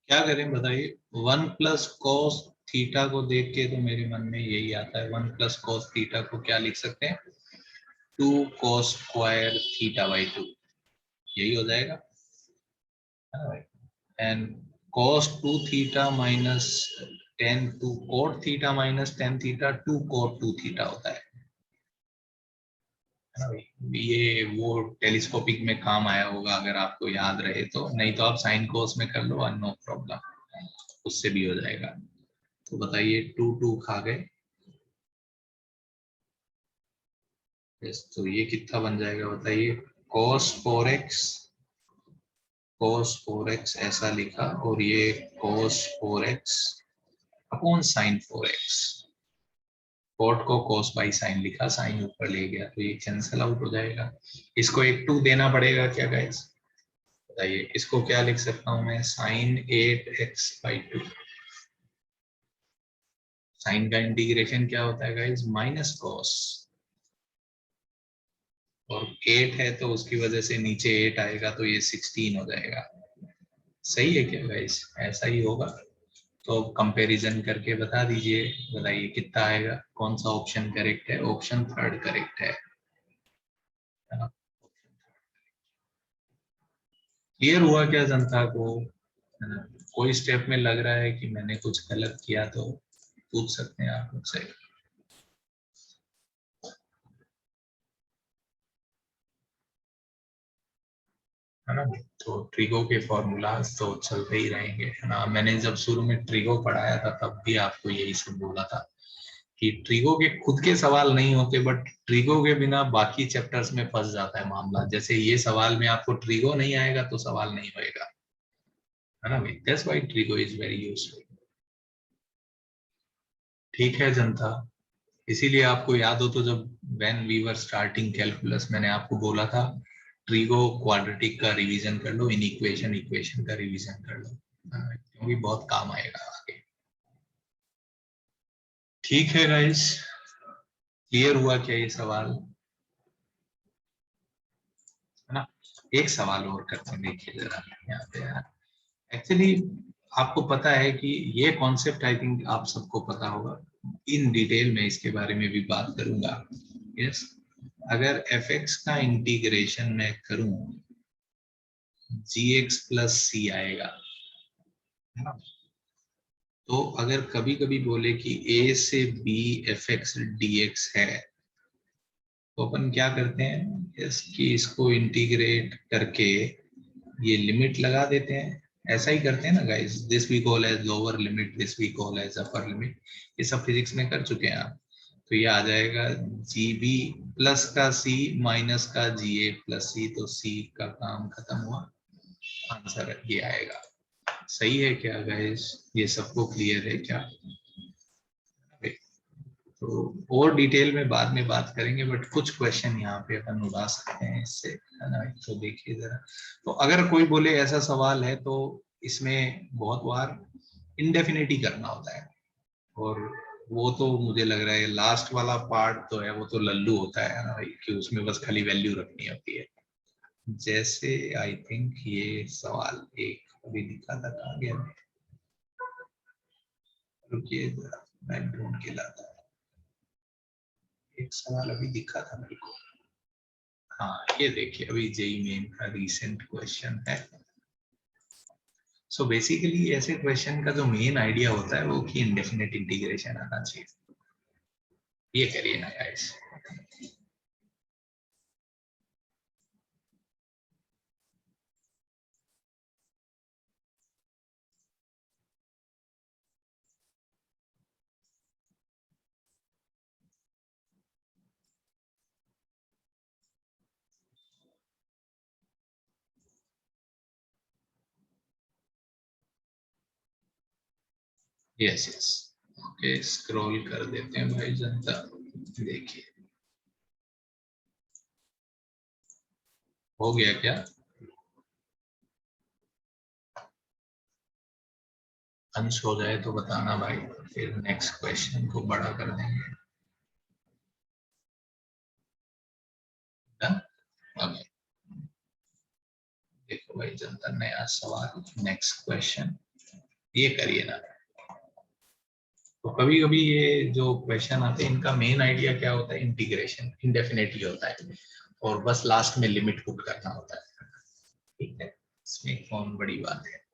क्या करें बताइए। 1 + cos थीटा को देख के तो मेरे मन में यही आता है, 1 + cos थीटा को क्या लिख सकते हैं, 2 cos² थीटा/2, यही हो जाएगा। And cos 2 theta - 10 2 cot theta - 10 theta 2 cot 2 theta होता है ना भाई। ये वो टेलीस्कोपिक में काम आया होगा अगर आपको याद रहे तो, नहीं तो आप साइन कोस में कर लो, नो प्रॉब्लम, उससे भी हो जाएगा। तो बताइए 2 2 खा गए, यस, तो ये कितना बन जाएगा बताइए, cos 4x ऐसा लिखा, और ये cos 4x/sin 4x, कॉट को cos बाई साइन लिखा, साइन ऊपर ले गया तो ये कैंसिल आउट हो जाएगा। इसको एक 2 देना पड़ेगा क्या गाइस, बताइए। इसको क्या लिख सकता हूं मैं, sin 8x/2। साइन का इंटीग्रेशन क्या होता है गाइस, -cos, और 8 है तो उसकी वजह से नीचे 8 आएगा तो ये 16 हो जाएगा। सही है क्या गाइस, ऐसा ही होगा। तो कंपैरिजन करके बता दीजिए, बताइए कितना आएगा, कौन सा ऑप्शन करेक्ट है, ऑप्शन 3 करेक्ट है ना। क्लियर हुआ क्या जनता को, है ना। कोई स्टेप में लग रहा है कि मैंने कुछ गलत किया तो पूछ सकते हैं आप मुझसे, है ना। तो ट्रिगो के फॉर्मूलाज तो चलते ही रहेंगे, है ना। मैंने जब शुरू में ट्रिगो पढ़ाया था तब भी आपको यही सब बोला था कि ट्रिगो के खुद के सवाल नहीं होते, बट ट्रिगो के बिना बाकी चैप्टर्स में फंस जाता है मामला। जैसे ये सवाल में आपको ट्रिगो नहीं आएगा तो सवाल नहीं होएगा, है ना भाई। That's why trigo is very useful. ठीक है जनता, इसीलिए आपको याद हो तो जब when we were starting calculus मैंने आपको बोला था ट्रिगो क्वाड्रेटिक का रिवीजन कर लो, इन इक्वेशन इक्वेशन का रिवीजन कर लो, क्योंकि बहुत काम आएगा आगे। ठीक है गाइस, क्लियर हुआ क्या ये सवाल, है ना। एक सवाल और करते हैं, देखिए जरा यहाँ पे यार। एक्चुअली आपको पता है कि ये कॉन्सेप्ट आई थिंक आप सबको पता होगा, इन डिटेल में इसके बारे में भी बात करूंगा। यस, अगर fx का इंटीग्रेशन मैं करूं, gx + c आएगा, है ना। तो अगर कभी कभी बोले कि a से b fx dx है, तो अपन क्या करते हैं इसकी, इसको इंटीग्रेट करके ये लिमिट लगा देते हैं। ऐसा ही करते हैं ना guys, this we call as lower limit, this we call as upper limit, ये सब फिजिक्स में कर चुके हैं आप। तो ये आ जाएगा GB प्लस का C माइनस का GA + C, तो C का काम खत्म हुआ, आंसर ये आएगा। सही है क्या गाइस, ये सबको क्लियर है क्या। तो और डिटेल में बाद में बात करेंगे, बट कुछ क्वेश्चन यहाँ पे अपन उड़ा सकते हैं इससे, है ना। तो देखिए जरा, तो अगर कोई बोले ऐसा सवाल है तो इसमें बहुत बार इंडेफिनिटी करना होता है, और वो तो मुझे लग रहा है लास्ट वाला पार्ट तो है वो तो लल्लू होता है ना भाई, कि उसमें बस खाली वैल्यू रखनी होती है। जैसे आई थिंक ये सवाल एक अभी दिखा था, कहाँ गया, रुकिए जरा मैं ढूंढ के लाता हूँ। एक सवाल अभी दिखा था मेरे को, हाँ ये देखिए, अभी जेई मेन का रिसेंट क्वेश्चन है। सो बेसिकली ऐसे क्वेश्चन का जो मेन आइडिया होता है वो कि इंडेफिनेट इंटीग्रेशन आना चाहिए। ये करिए ना guys. Yes yes, okay, scroll कर देते हैं भाई जनता, देखिए हो गया क्या। अंश हो जाए तो बताना भाई, फिर नेक्स्ट क्वेश्चन को बड़ा कर देंगे। Done? Okay. देखो भाई जनता नया सवाल, नेक्स्ट क्वेश्चन ये करिए ना। तो कभी कभी ये जो क्वेश्चन आते हैं इनका मेन आइडिया क्या होता है, इंटीग्रेशन इंडेफिनेटली होता है और बस लास्ट में लिमिट पुट करना होता है। ठीक है, इसमें कौन बड़ी बात है।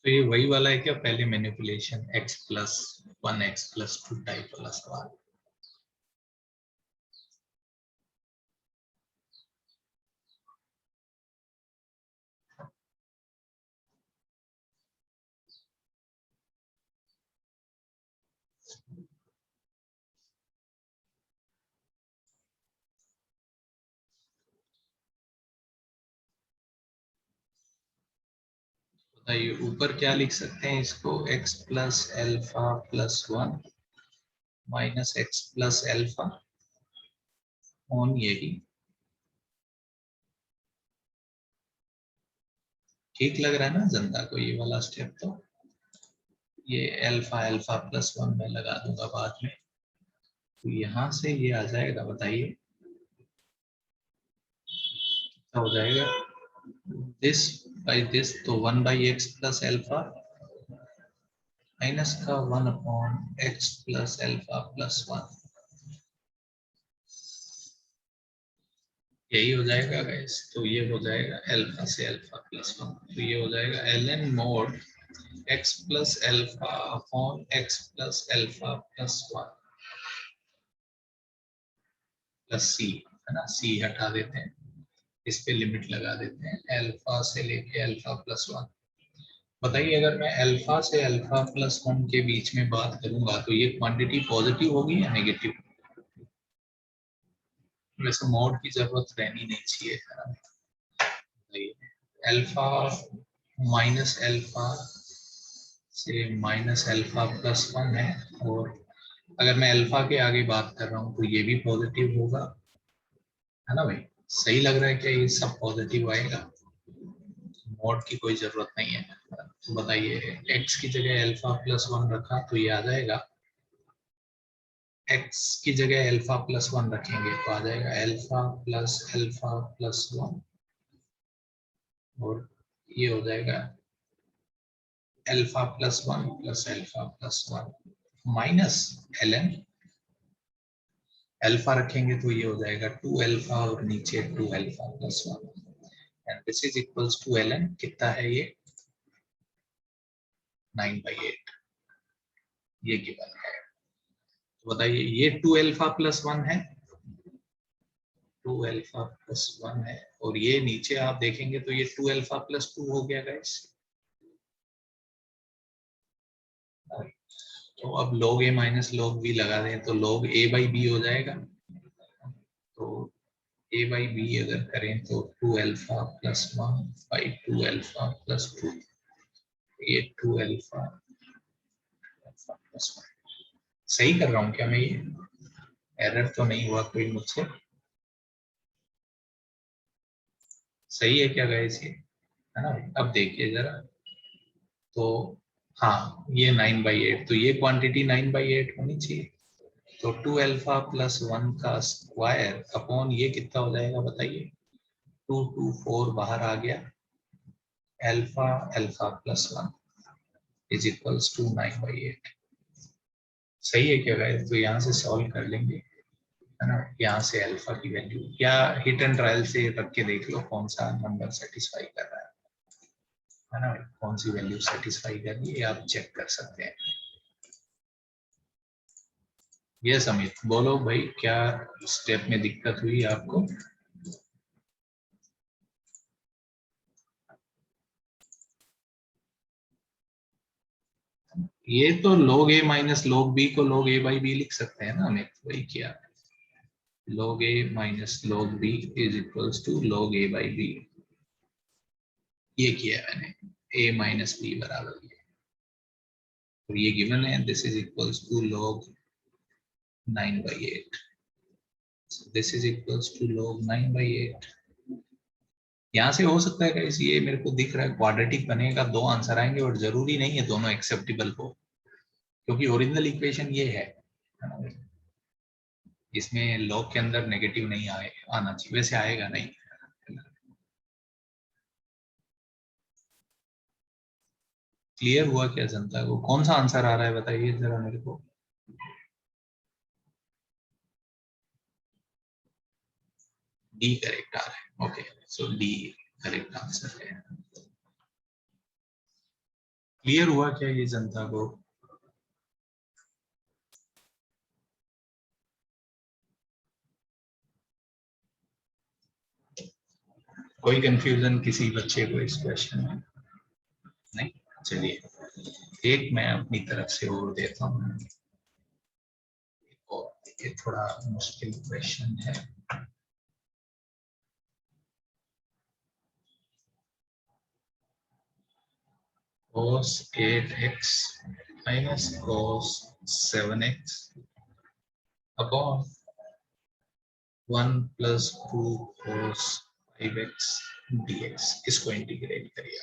तो ये वही वाला है क्या, पहले मैनिपुलेशन x+1 x+2 टाइप वाला सवाल। बताइए ऊपर क्या लिख सकते हैं इसको, x+α+1 -x+α ऑन यही। ठीक लग रहा है ना जनता को ये वाला स्टेप। तो ये α+1 में लगा दूंगा बाद में, तो यहाँ से ये आ जाएगा, बताइए क्या हो जाएगा, दिस बाई दिस, तो 1/x+α माइनस का 1/x+α+1 यही हो जाएगा गाइस। तो ये हो जाएगा अल्फा से α+1, तो ये हो जाएगा ln mod x+α upon x+α+1 plus C, है ना, सी हटा देते हैं, इस पे लिमिट लगा देते हैं अल्फा से लेके α+1। बताइए अगर मैं अल्फा से α+1 के बीच में बात करूंगा तो ये क्वांटिटी पॉजिटिव होगी या नेगेटिव। वैसे मॉड की जरूरत रहनी नहीं चाहिए, है ना। अल्फा माइनस अल्फा से -α+1 है, और अगर मैं अल्फा के आगे बात कर रहा हूँ तो ये भी पॉजिटिव होगा, है ना भाई। सही लग रहा है क्या, ये सब पॉजिटिव आएगा, मॉड की कोई जरूरत नहीं है। तो बताइए x की जगह α+1 रखा तो ये आ जाएगा, x की जगह α+1 रखेंगे तो आ जाएगा α+α+1, और ये हो जाएगा α+1 प्लस α+1 माइनस ln अल्फा रखेंगे तो ये हो जाएगा 2α और नीचे 2α+1 and this is equals to ln कितना है ये 9/8, ये गिवन है। तो बताइए ये 2α+1 है, 2α+1 है, और ये नीचे आप देखेंगे तो ये 2α+2 हो गया गाइस। तो अब log a minus log b लगा दें तो log a/b हो जाएगा। तो a/b अगर करें तो 2α+1 बाई 2α+2, ये 2α+1। सही कर रहा हूँ क्या मैं, ये एरर तो नहीं हुआ कोई मुझसे, सही है क्या गाइस ये। है ना। अब देखिए जरा, तो हाँ ये 9/8, तो ये क्वांटिटी 9/8 होनी चाहिए। तो 2α+1 का स्क्वायर अपॉन ये कितना हो जाएगा बताइए, 2 4 बाहर आ गया, अल्फा α+1 इज इक्वल्स टू 9/8। सही है क्या गाइस? तो यहाँ से सॉल्व कर लेंगे, है ना। यहाँ से अल्फा की वैल्यू, या हिट एंड ट्रायल से रख के देख लो कौन सा नंबर सेटिस्फाई कर रहा है ना, कौन सी वैल्यू सेटिस्फाई कर रही है आप चेक कर सकते हैं। ये समित बोलो भाई, क्या स्टेप में दिक्कत हुई आपको? ये तो log a minus log b को log a/b लिख सकते हैं ना, हमें वही किया। log a minus log b is equals to log a/b, ये किया है मैंने, a माइनस b बराबर ये, तो ये गिवन है, this is equals to log 9/8, this is equals to log 9/8। यहाँ से हो सकता है guys, ये मेरे को दिख रहा है क्वाड्रेटिक बनेगा, दो आंसर आएंगे, और जरूरी नहीं है दोनों एक्सेप्टेबल हो, क्योंकि ओरिजिनल इक्वेशन ये है ना? इसमें लॉग के अंदर नेगेटिव नहीं आना चाहिए, वैसे आएगा नहीं। क्लियर हुआ क्या जनता को? कौन सा आंसर आ रहा है बताइए जरा मेरे को। डी करेक्ट आ रहा है, ओके, सो डी करेक्ट आंसर है। क्लियर हुआ क्या ये जनता को? कोई कंफ्यूजन किसी बच्चे को इस क्वेश्चन में? नहीं, चलिए एक मैं अपनी तरफ से और देता हूँ, और ये थोड़ा मुश्किल क्वेश्चन है। cos 8x minus cos 7x upon 1 + 2 cos 5x dx, इसको इंटीग्रेट करिए।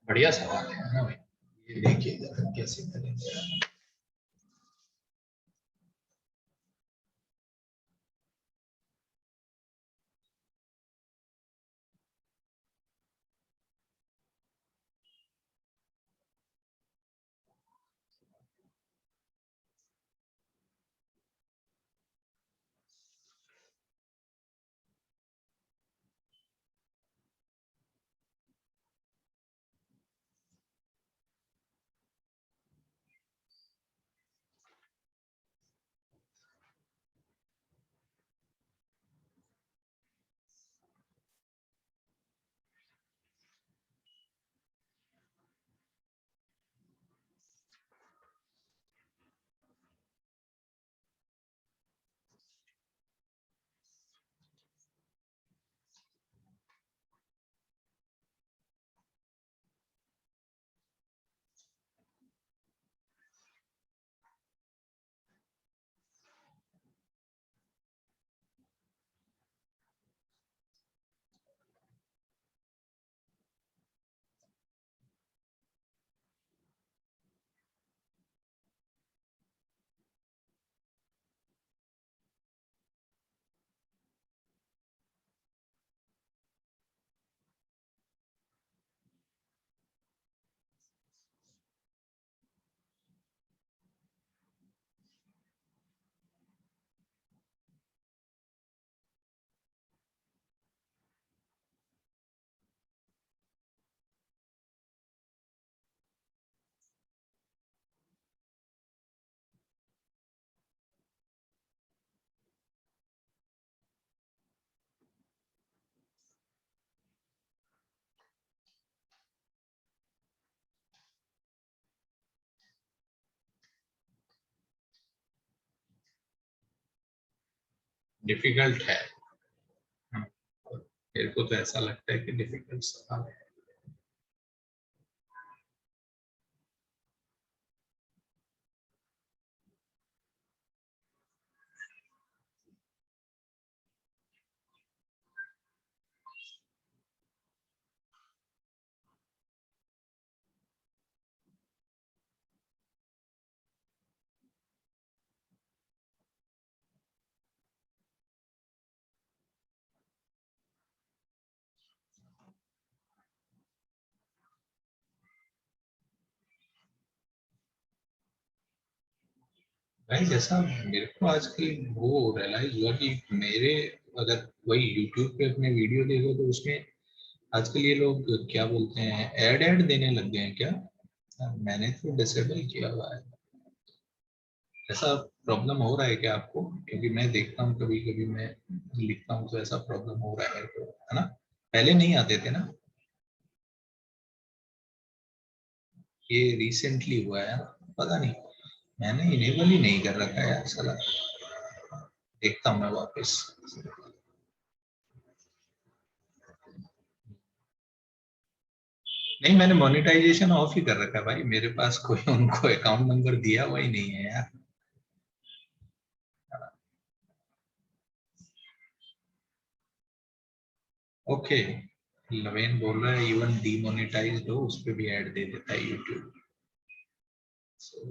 बढ़िया सवाल है ना भाई, ये देखिए जरा कैसे करेंगे। डिफिकल्ट है। मेरे को तो ऐसा लगता है कि डिफिकल्ट सवाल है। भाई जैसा मेरे को आजकल वो रियलाइज हुआ कि मेरे, अगर वही यूट्यूब पे अपने वीडियो देखो तो उसमें आजकल ये लोग क्या बोलते हैं, ऐड ऐड देने लग गए हैं क्या? मैंने तो डिसेबल किया हुआ है। ऐसा प्रॉब्लम हो रहा है क्या आपको? क्योंकि मैं देखता हूँ कभी कभी मैं लिखता हूँ तो ऐसा प्रॉब्लम हो रहा है मेरे को, है ना? पहले नहीं आते थे ना? ये रिसेंटली हुआ है ना? पता नहीं, मैंने इनेबल ही नहीं कर रखा है यार साला। देखता हूँ मैं वापस। नहीं, मैंने मोनेटाइजेशन ऑफ ही कर रखा है भाई, मेरे पास कोई उनको अकाउंट नंबर दिया हुआ ही नहीं है यार। ओके, लवेन बोल रहा है इवन डीमोनेटाइज्ड हो उस पे भी ऐड दे देता है यूट्यूब। सो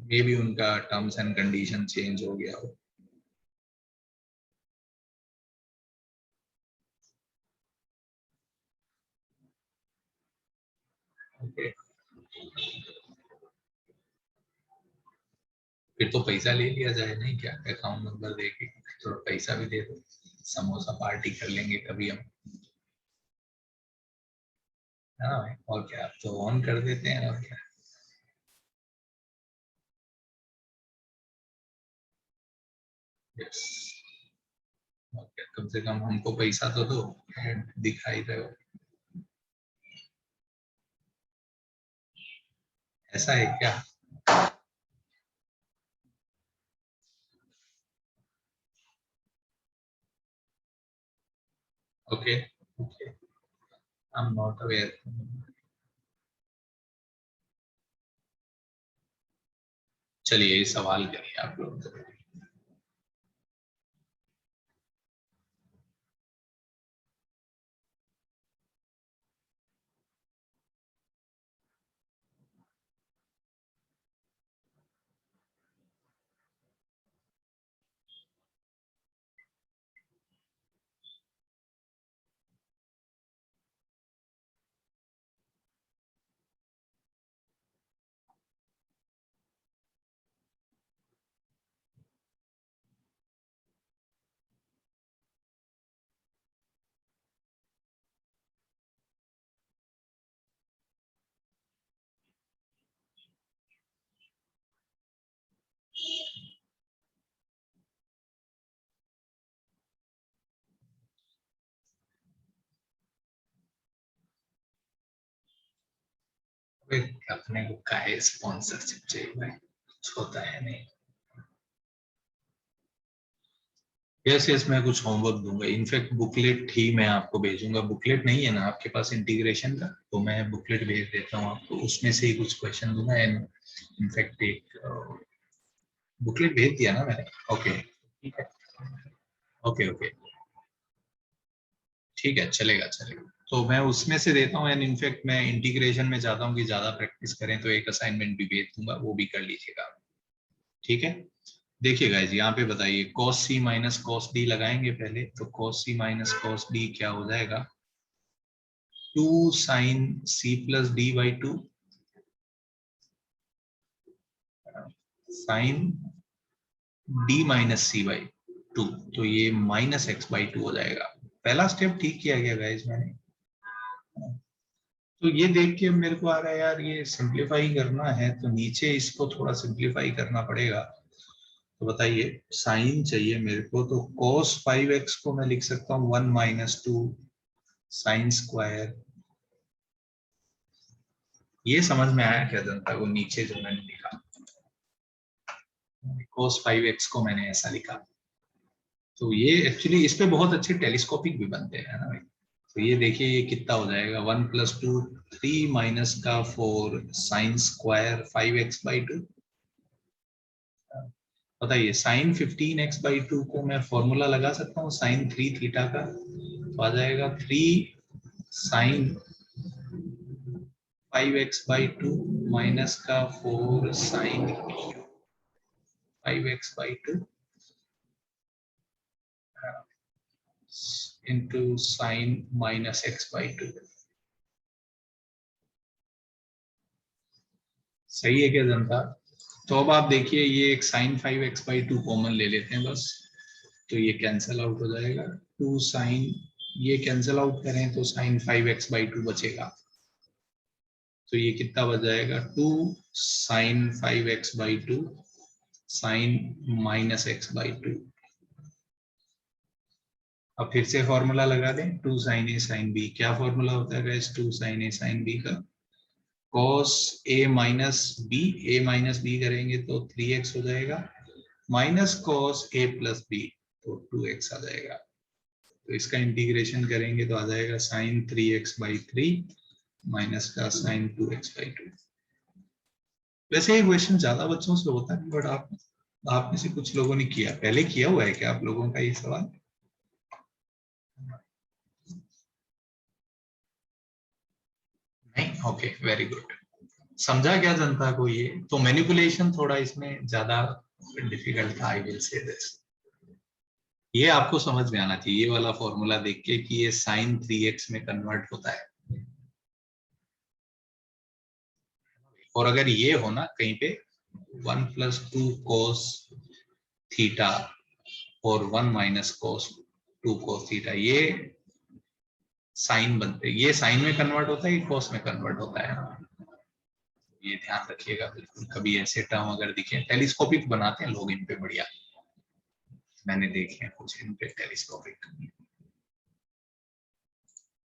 मे भी उनका टर्म्स एंड कंडीशन चेंज हो गया हो। ओके, फिर तो पैसा ले लिया जाए नहीं क्या, अकाउंट नंबर दे के थोड़ा पैसा भी दे दो, समोसा पार्टी कर लेंगे कभी हम। हाँ भाई, और क्या, आप तो ऑन कर देते हैं और क्या। यस, और क्या, कम से कम हमको पैसा तो दो, ऐड दिखाई रहे हो। ऐसा है क्या? Okay, okay, I am not aware. चलिए सवाल करिए आप लोग। अपने को काहे स्पॉन्सरशिप चाहिए भाई, कुछ होता है नहीं। यस यस, मैं कुछ होमवर्क दूंगा, इनफैक्ट बुकलेट ही मैं आपको भेजूंगा। बुकलेट नहीं है ना आपके पास इंटीग्रेशन का, तो मैं बुकलेट भेज देता हूँ आपको, उसमें से ही कुछ क्वेश्चन दूंगा। एंड इनफैक्ट एक बुकलेट भेज दिया ना मैंने। ओके, ठीक है। ओके ओके, ठीक है, चलेगा चलेगा। तो मैं उसमें से देता हूँ। एंड इनफैक्ट मैं इंटीग्रेशन में चाहता हूँ कि ज्यादा प्रैक्टिस करें, तो एक असाइनमेंट भी भेज दूंगा, वो भी कर लीजिएगा। ठीक है। देखिए गाइज, यहाँ पे बताइए, cos c minus cos d लगाएंगे पहले, तो cos c minus cos d क्या हो जाएगा? 2 sin c plus d/2 sin d minus c/2, तो ये -x/2 हो जाएगा। पहला स्टेप ठीक किया गया गाइज मैंने। तो ये देख के मेरे को आ रहा है यार, ये सिंप्लीफाई करना है तो नीचे इसको थोड़ा सिंप्लीफाई करना पड़ेगा। तो बताइए, साइन चाहिए मेरे को, तो cos 5x को मैं लिख सकता हूँ 1 - 2 साइन स्क्वायर। ये समझ में आया क्या जनता को, नीचे जो मैंने लिखा cos 5x को मैंने ऐसा लिखा। तो ये एक्चुअली इस पे बहुत अच्छे टेलीस्कोपिक भी बनते हैं ना भाई। तो ये देखिए ये कितना हो जाएगा, 1+2 3 माइनस का 4 साइन स्क्वायर 5x/2। बताइए साइन 15x/2 को मैं फॉर्मूला लगा सकता हूँ साइन 3 थीटा का, तो आ जाएगा 3 साइन 5x/2 माइनस का 4 sign 5x/2 into sine -x/2। सही है क्या जनता? तो अब आप देखिए ये एक साइन 5x/2 कॉमन ले लेते हैं बस, तो ये कैंसिल आउट हो जाएगा। 2 साइन, ये कैंसिल आउट करें तो साइन 5x/2 बचेगा, तो ये कितना बच जाएगा, 2 साइन 5x/2 साइन -x/2। अब फिर से फॉर्मूला लगा दें, 2 साइन ए साइन बी। क्या फॉर्मूला होता है guys 2 sine A sine B का? cos a minus B, A minus B करेंगे तो 3x हो जाएगा, minus cos a plus B तो 2x आ जाएगा। तो इसका इंटीग्रेशन करेंगे तो आ जाएगा साइन 3x/3 माइनस का साइन 2x/2। वैसे ये क्वेश्चन ज्यादा बच्चों से होता है, बट आप में से कुछ लोगों ने किया, पहले किया हुआ है क्या आप लोगों का ये सवाल? नहीं, ओके वेरी गुड। समझा क्या जनता को? ये तो मैनिपुलेशन थोड़ा इसमें ज्यादा डिफिकल्ट था, आई विल से दिस। ये आपको समझ में आना चाहिए ये वाला फॉर्मूला देख के कि ये साइन 3x में कन्वर्ट होता है। और अगर ये हो ना कहीं पे 1+2 cos थीटा और 1 माइनस cos 2 cos थीटा, ये साइन बनते, ये साइन में कन्वर्ट होता है, ये cos में कन्वर्ट होता है। ये ध्यान रखिएगा बिल्कुल, कभी ऐसे टर्म अगर दिखे, टेलीस्कोपिक बनाते हैं लोग इन पे बढ़िया, मैंने देखे हैं कुछ इन पे टेलीस्कोपिक।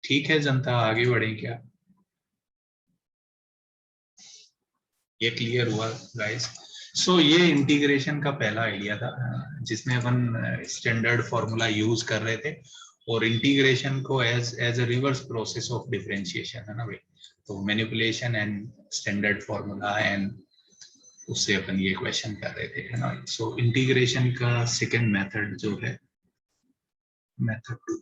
ठीक है जनता, आगे बढ़े क्या? ये क्लियर हुआ गाइस? सो ये इंटीग्रेशन का पहला आइडिया था जिसमें अपन स्टैंडर्ड फॉर्मूला यूज कर रहे थे, और इंटीग्रेशन को as a reverse process of differentiation है ना भाई। तो manipulation and standard formula and उससे अपन ये क्वेश्चन कर रहे थे है ना। सो इंटीग्रेशन का सेकंड मेथड जो है, मेथड 2,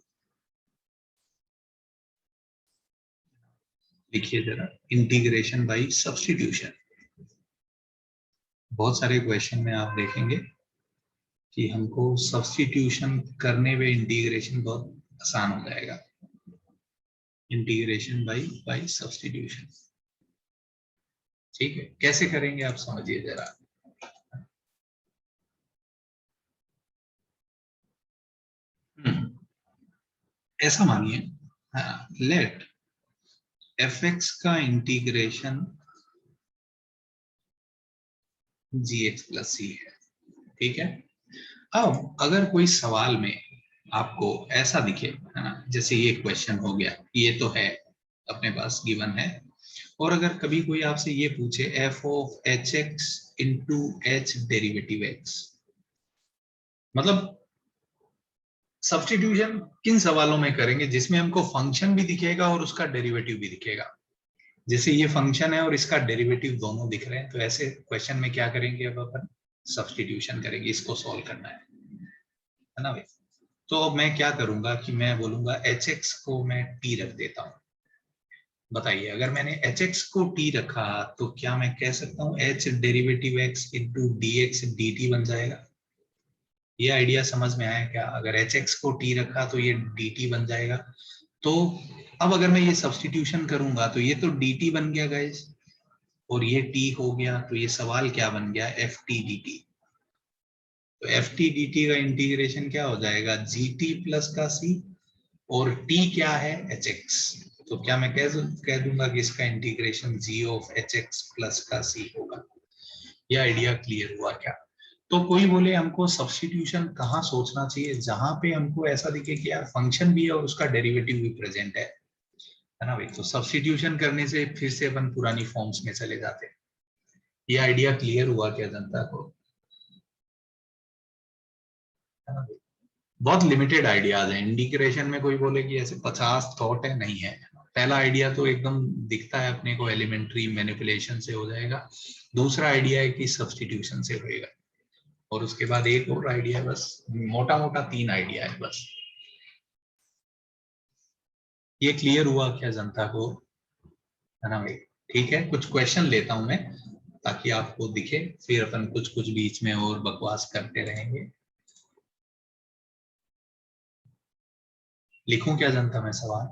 लिखिए जरा, इंटीग्रेशन बाय सब्स्टिट्यूशन। बहुत सारे क्वेश्चन में आप देखेंगे कि हमको सब्स्टिट्यूशन करने में इंटीग्रेशन बहुत आसान हो जाएगा। इंटीग्रेशन बाय सब्स्टिट्यूशन, ठीक है? कैसे करेंगे आप समझिए जरा। ऐसा मानिए, लेट fx का इंटीग्रेशन gx प्लस c है, ठीक है? अब अगर कोई सवाल में आपको ऐसा दिखे है ना, जैसे ये क्वेश्चन हो गया, ये तो है अपने पास गिवन है, और अगर कभी कोई आपसे ये पूछे f of hx into h derivative x, मतलब सब्स्टिट्यूशन किन सवालों में करेंगे जिसमें हमको फंक्शन भी दिखेगा और उसका डेरिवेटिव भी दिखेगा। जैसे ये फंक्शन है और इसका डेरिवेटिव दोनों दिख रहे हैं, तो ऐसे क्वेश्चन में क्या करेंगे, अब अपन सब्स्टिट्यूशन करेंगे, इसको सॉल्व करना है ना भाई। तो अब मैं क्या करूंगा कि मैं बोलूंगा एच एक्स को मैं टी रख देता हूँ। बताइए अगर मैंने एच एक्स को टी रखा तो क्या मैं कह सकता हूँ H derivative x into D x D T बन जाएगा? ये आइडिया समझ में आया क्या? अगर एच एक्स को टी रखा तो ये डी टी बन जाएगा। तो अब अगर मैं ये सब्स्टिट्यूशन करूंगा तो ये तो डी टी बन गया गाइस, और ये टी हो गया, तो ये सवाल क्या बन गया, एफ टी डी टी। तो एफ टी डी टी का इंटीग्रेशन क्या हो जाएगा, जी टी प्लस का सी, और t क्या है, एच एक्स। तो क्या मैं कह दूंगा कि इसका integration g of H x plus का c होगा। यह आइडिया क्लियर हुआ क्या? तो कोई बोले हमको सब्स्टिट्यूशन कहाँ सोचना चाहिए, जहां पे हमको ऐसा दिखे कि यार फंक्शन भी है और उसका डेरिवेटिव भी प्रेजेंट है ना भाई। तो सब्स्टिट्यूशन करने से फिर से अपन पुरानी फॉर्म्स में चले जाते हैं। ये आइडिया क्लियर हुआ क्या जनता को, है ना भाई? बहुत लिमिटेड आइडियाज है इंटीग्रेशन में। कोई बोले कि ऐसे 50 थॉट है, नहीं है। पहला आइडिया तो एकदम दिखता है अपने को, एलिमेंट्री मैनिपुलेशन से हो जाएगा। दूसरा आइडिया है कि सब्स्टिट्यूशन से होएगा, और उसके बाद एक और आइडिया, बस मोटा मोटा 3 आइडिया है बस। ये क्लियर हुआ क्या जनता को, है ना भाई? ठीक है, कुछ क्वेश्चन लेता हूं मैं ताकि आपको दिखे, फिर अपन कुछ कुछ बीच में और बकवास करते रहेंगे। लिखूं क्या जनता मैं सवाल?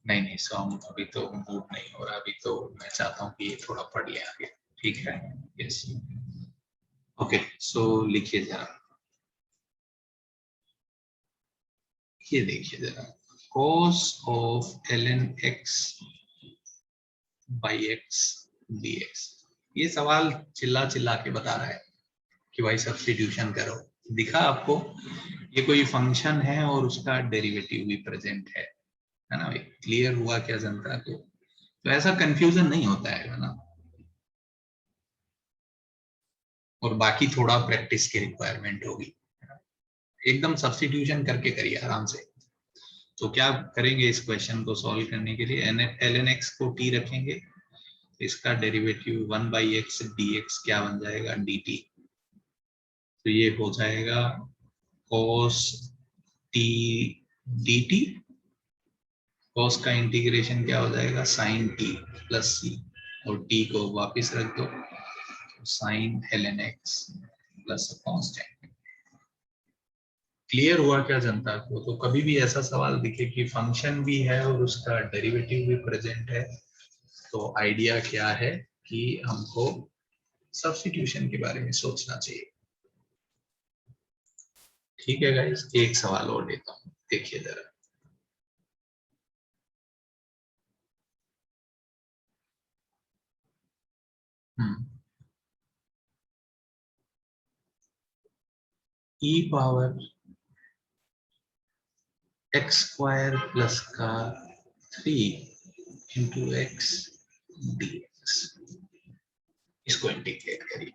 नहीं नहीं सॉन्ग अभी तो मूड नहीं हो रहा, अभी तो मैं चाहता हूँ कि ये थोड़ा पढ़ ले आगे। ठीक है, यस। ओके, सो लिखिए जरा, ये देखिए जरा, cos of ln x by x dx। ये सवाल चिल्ला चिल्ला के बता रहा है कि भाई सब्स्टिट्यूशन करो। दिखा आपको? ये कोई फंक्शन है और उसका डेरिवेटिव भी प्रेजेंट है ना भाई? क्लियर हुआ क्या जनता को? तो ऐसा कंफ्यूजन नहीं होता है ना। और बाकी थोड़ा प्रैक्टिस की रिक्वायरमेंट होगी, एकदम सब्स्टिट्यूशन करके करिए आराम से। तो क्या करेंगे इस क्वेश्चन को सॉल्व करने के लिए? ln x को t रखेंगे, इसका derivative 1 by x D X क्या बन जाएगा? dt। तो ये हो जाएगा cos t dt। cos का इंटीग्रेशन क्या हो जाएगा? sin t प्लस c, और t को वापस रख दो, sin ln x plus constant. Clear हुआ क्या जनता को? तो कभी भी ऐसा सवाल दिखे कि फंक्शन भी है और उसका डेरिवेटिव भी प्रेजेंट है, तो आइडिया क्या है कि हमको सब्स्टिट्यूशन के बारे में सोचना चाहिए। ठीक है गाइस, एक सवाल और लेता हूँ, देखिए जरा। E power x square plus का 3 इंटू एक्स डी एक्स, इसको इंटीग्रेट करिए।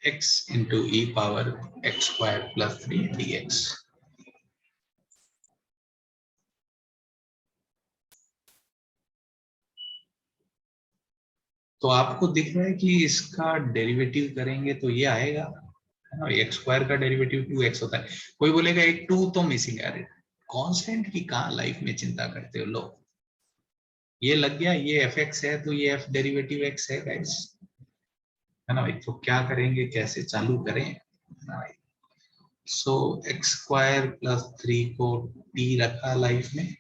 x into e power x square plus 3 d x. तो आपको दिख रहा है कि इसका डेरिवेटिव करेंगे तो ये आएगा, है ना? एक्स स्क्वायर का डेरिवेटिव 2x होता है। कोई बोलेगा एक 2 तो मिसिंग है। अरे कांस्टेंट की कहाँ लाइफ में चिंता करते हो लोग? ये लग गया, ये एफ एक्स है तो ये एफ डेरिवेटिव एक्स है गाइस, है ना भाई? तो क्या करेंगे, कैसे चालू करें, है ना भाई? सो एक्स स्क्वायर प्लस 3 को t रखा लाइफ में,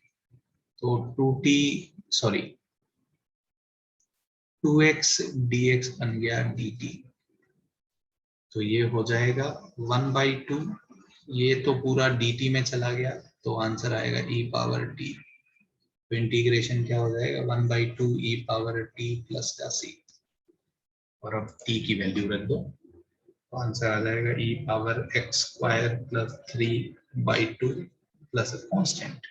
तो 2t, सॉरी 2x dx बन गया dt। तो ये हो जाएगा 1/2, ये तो पूरा dt में चला गया, तो आंसर आएगा e पावर t। तो इंटीग्रेशन क्या हो जाएगा? 1/2 e पावर t प्लस का c, और अब t की वैल्यू रख दो, तो आंसर आ जाएगा e power x square plus 3/2 plus constant.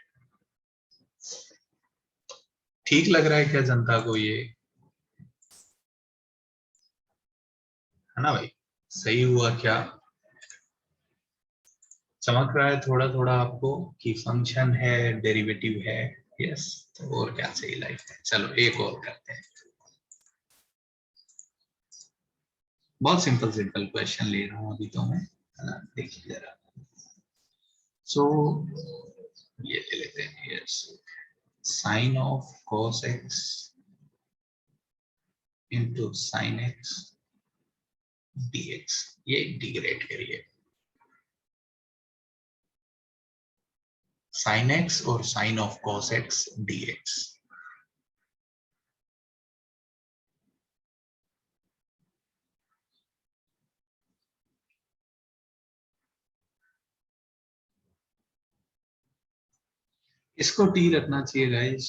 ठीक लग रहा है क्या जनता को ये, है ना भाई? सही हुआ क्या? चमक रहा है थोड़ा थोड़ा आपको कि फंक्शन है, डेरिवेटिव है? यस। तो और क्या सही लाइफ है? चलो एक और करते हैं। बहुत सिंपल सिंपल क्वेश्चन ले रहा हूं अभी तो मैं, है ना? देखिए जरा। सो ये ले लेते हैं, yes. Sine of cos x into sine X dx, ये इंटीग्रेट करिए। साइन एक्स और sine of cos x dx। इसको t रखना चाहिए गाइस।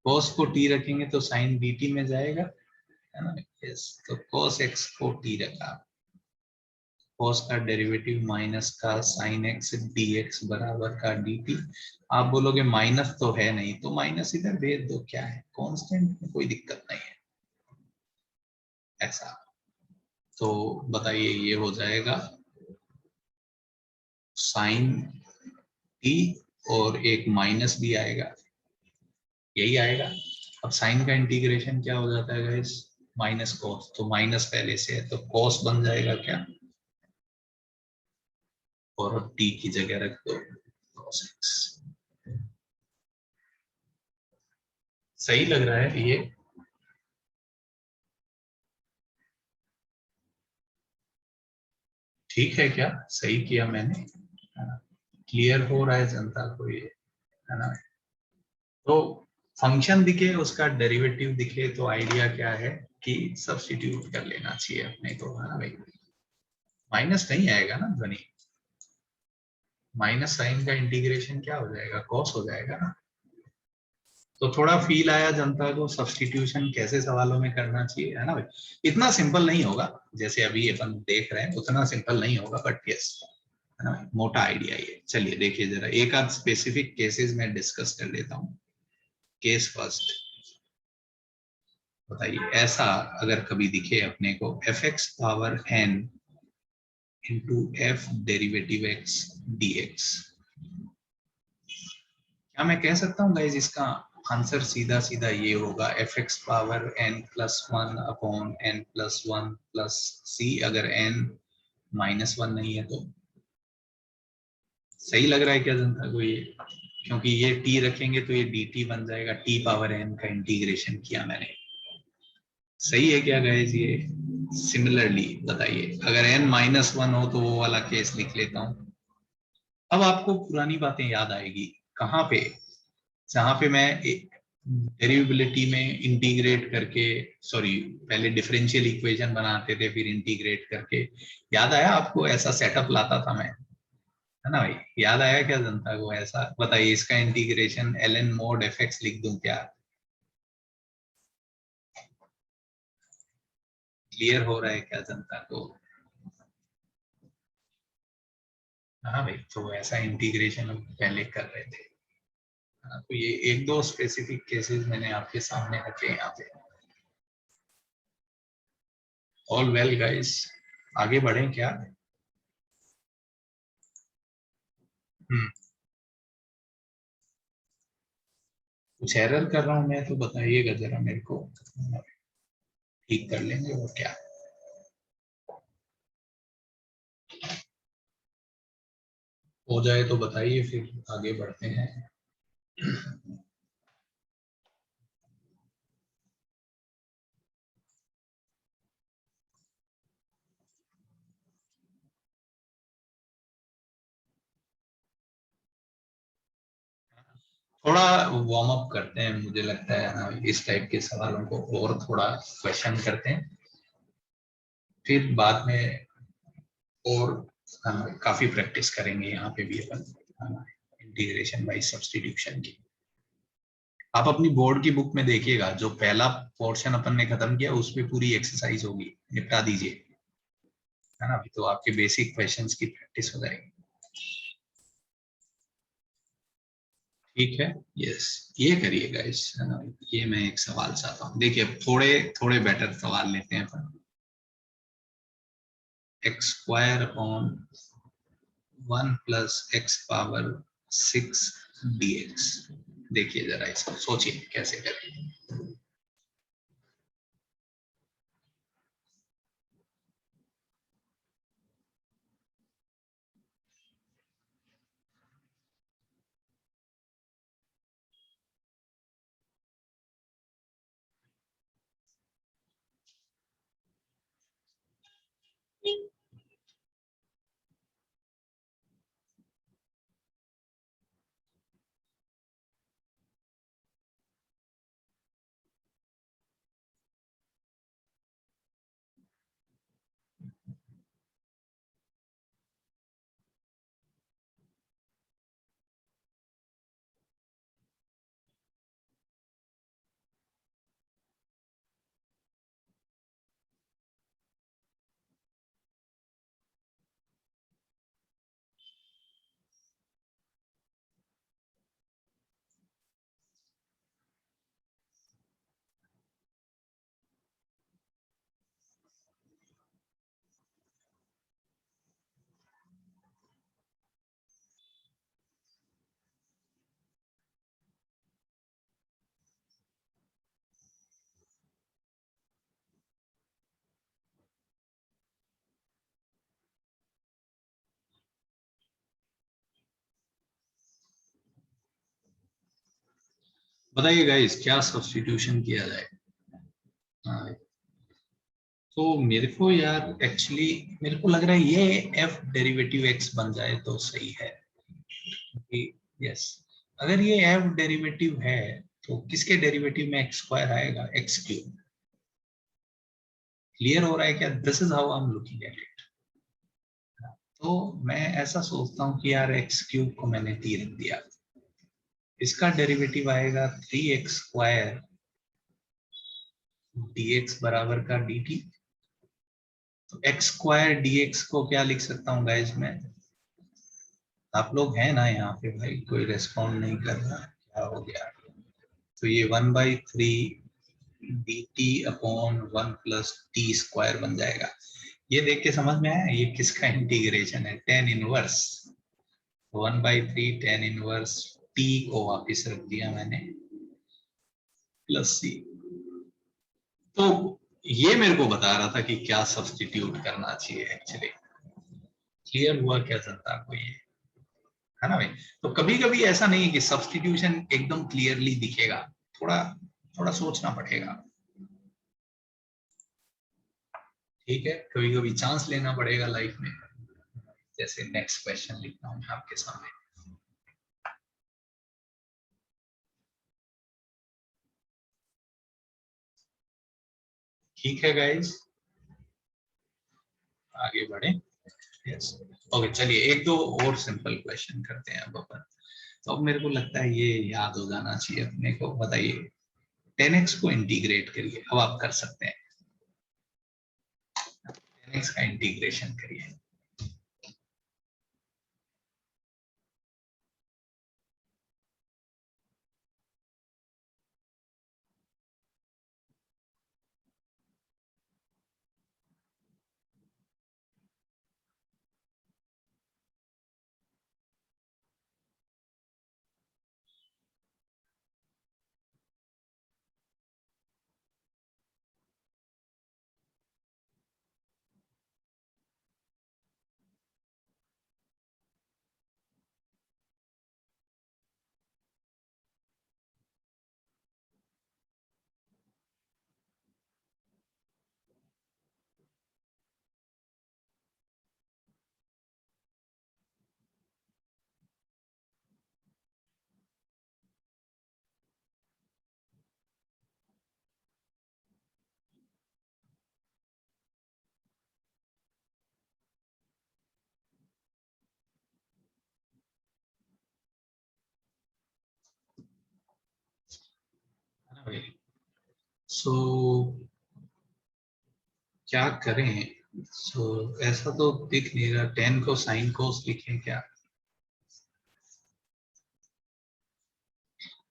cos को t रखेंगे तो साइन dt में जाएगा, है ना? यस, तो cos x को t रखा, कॉस का डेरिवेटिव माइनस का साइन एक्स dx बराबर का dt। आप बोलोगे माइनस तो है नहीं, तो माइनस इधर भेज दो, क्या है, कांस्टेंट में कोई दिक्कत नहीं है ऐसा। तो बताइए ये हो जाएगा साइन टी और एक माइनस भी आएगा, यही आएगा। अब साइन का इंटीग्रेशन क्या हो जाता है गाइस, माइनस कॉस, तो माइनस पहले से है तो कॉस बन जाएगा क्या, और टी की जगह रख दो cos x। सही लग रहा है ये? ठीक है क्या, सही किया मैंने, है ना? क्लियर हो रहा है जनता को ये, है ना? तो फंक्शन दिखे, उसका डेरिवेटिव दिखे, तो आइडिया क्या है कि सब्स्टिट्यूट कर लेना चाहिए अपने को, है ना भाई। माइनस नहीं आएगा ना ध्वनि, माइनस साइन का इंटीग्रेशन क्या हो जाएगा, कॉस हो जाएगा ना। तो थोड़ा फील आया जनता को सब्स्टिट्यूशन कैसे सवालों में करना चाहिए, है ना भाई। इतना सिंपल नहीं होगा जैसे अभी अपन देख रहे हैं, उतना सिंपल नहीं होगा, बट यस, है ना भाई, मोटा आइडिया ये। चलिए देखिए जरा एक आध स्पेसिफिक केसेस में डिस्कस कर लेता हूँ। केस फर्स्ट, बताइए ऐसा अगर कभी दिखे अपने को F x power N into F derivative X D X, क्या मैं कह सकता हूँ गाइज इसका आंसर सीधा सीधा ये होगा f x power n plus one upon n plus one plus C, अगर एन माइनस वन नहीं है तो। सही लग रहा है क्या जनता को ये, क्योंकि ये टी रखेंगे तो ये डी टी बन जाएगा, टी पावर एन का इंटीग्रेशन किया मैंने। सही है क्या गाइज ये? सिमिलरली बताइए अगर एन माइनस वन हो तो वो वाला केस लिख लेता हूँ। अब आपको पुरानी बातें याद आएगी, कहाँ पे, जहां पे मैं डेरिवेबिलिटी में इंटीग्रेट करके, सॉरी पहले डिफरेंशियल इक्वेशन बनाते थे फिर इंटीग्रेट करके, याद आया आपको, ऐसा सेटअप लाता था मैं, है ना भाई। याद आया क्या जनता को ऐसा, बताइए इसका integration L N mod F X लिख दूं क्या? क्लियर हो रहा है क्या जनता को? हाँ भाई, तो ऐसा इंटीग्रेशन हम पहले कर रहे थे। हाँ, तो ये एक दो स्पेसिफिक केसेस मैंने आपके सामने रखे यहाँ पे। ऑल वेल गाइस, आगे बढ़े क्या? हम्म, कुछ एरर कर रहा हूँ मैं तो बताइएगा जरा मेरे को, ठीक कर लेंगे और क्या। हो जाए तो बताइए फिर आगे बढ़ते हैं। थोड़ा वार्म अप करते हैं, मुझे लगता है ना इस टाइप के सवालों को और थोड़ा क्वेश्चन करते हैं, फिर बाद में और काफी प्रैक्टिस करेंगे यहाँ पे भी अपन इंटीग्रेशन बाय सब्स्टिट्यूशन की। आप अपनी बोर्ड की बुक में देखिएगा, जो पहला पोर्शन अपन ने खत्म किया उस पे पूरी एक्सरसाइज होगी, निपटा दीजिए, है ना, तो आपके बेसिक क्वेश्चंस की प्रैक्टिस हो जाएगी। ठीक है, यस, ये करिए गाइस, है ना। ये मैं एक सवाल चाहता हूँ, देखिए अब थोड़े थोड़े बेटर सवाल लेते हैं अपन। X square upon one plus x power six d x, देखिए जरा इसको सोचिए कैसे करें। बताइए गाइस, क्या सब्स्टिट्यूशन किया जाए? हाँ, तो मेरे को यार एक्चुअली मेरे को लग रहा है ये एफ डेरिवेटिव एक्स बन जाए तो सही है। यस, अगर ये एफ डेरिवेटिव है तो किसके डेरिवेटिव में एक्स स्क्वायर आएगा? X cube. क्लियर हो रहा है क्या? This is how I am looking at it. तो मैं ऐसा सोचता हूँ कि यार एक्स क्यूब को मैंने टी रख दिया, इसका डेरिवेटिव आएगा 3x² dx बराबर का dt। तो x² dx को क्या लिख सकता हूँ गाइज मैं? आप लोग हैं ना यहाँ पे? भाई कोई रेस्पॉन्ड नहीं कर रहा, क्या हो गया? तो ये 1/3 dt अपॉन 1 + t² बन जाएगा। ये देख के समझ में आया ये किसका इंटीग्रेशन है? tan inverse 1/3 tan inverse t को वापिस रख दिया मैंने प्लस c। तो ये मेरे को बता रहा था कि क्या सब्स्टिट्यूट करना चाहिए एक्चुअली। क्लियर हुआ क्या जनता को ये? है ना भाई? तो कभी कभी ऐसा नहीं है कि सब्स्टिट्यूशन एकदम क्लियरली दिखेगा, थोड़ा थोड़ा सोचना पड़ेगा। ठीक है, कभी कभी चांस लेना पड़ेगा लाइफ में। जैसे नेक्स्ट क्वेश्चन लिखता हूं मैं आपके सामने। ठीक है गाइज, आगे बढ़े। यस, ओके, चलिए एक दो और सिंपल क्वेश्चन करते हैं अब अपन। तो अब मेरे को लगता है ये याद हो जाना चाहिए अपने को। बताइए, 10x को इंटीग्रेट करिए। अब आप कर सकते हैं, 10x का इंटीग्रेशन करिए। सो क्या करें? ऐसा तो दिख नहीं रहा, 10 को साइन कोस लिखें क्या?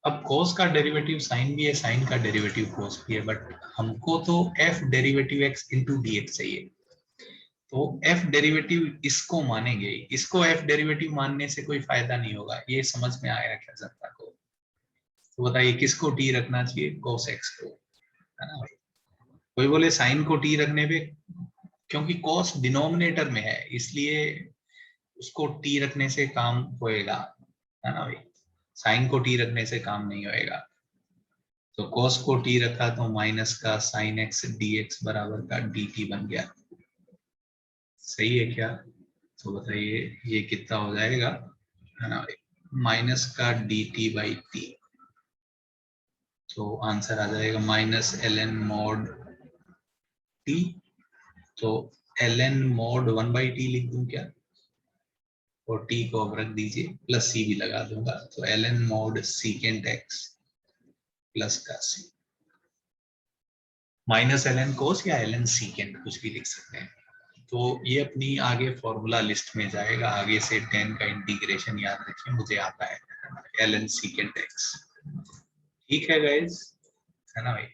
अब कोस का डेरिवेटिव साइन भी है, साइन का डेरिवेटिव कोस भी है, बट हमको तो F derivative x into D x चाहिए। तो एफ डेरिवेटिव इसको मानेंगे, इसको एफ डेरिवेटिव मानने से कोई फायदा नहीं होगा। ये समझ में आया क्या जनता को? तो बताइए किसको टी रखना चाहिए? कोस एक्स को, है ना भाई? कोई बोले साइन को टी रखने पे, क्योंकि कॉस डिनोमिनेटर में है इसलिए उसको टी रखने से काम होएगा, है ना भाई? साइन को टी रखने से काम नहीं होएगा। तो कॉस को टी रखा तो माइनस का साइन एक्स डी एक्स बराबर का डी टी बन गया। सही है क्या? तो बताइए ये कितना हो जाएगा, है ना भाई? माइनस का डी टी बाई टी। तो आंसर आ जाएगा minus L N mod T. तो एल एन मॉड 1/t लिख दूं क्या? और टी को अब रख दीजिए, प्लस सी भी लगा दूंगा। तो L N mod secant X plus का C, minus L N cos या एल एन सीकेंट कुछ भी लिख सकते हैं। तो ये अपनी आगे फॉर्मूला लिस्ट में जाएगा। आगे से 10 का इंटीग्रेशन याद रखिए, मुझे आता है, एल एन सीकेंट एक्स। ठीक है गाइज, है ना भाई?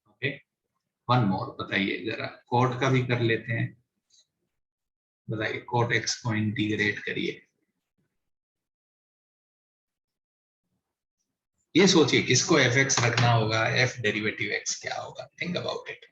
Okay, one more. बताइए जरा कोट का भी कर लेते हैं। बताइए कोट एक्स को इंटीग्रेट करिए। ये सोचिए किसको एफ एक्स रखना होगा, एफ डेरिवेटिव एक्स क्या होगा? Think about it.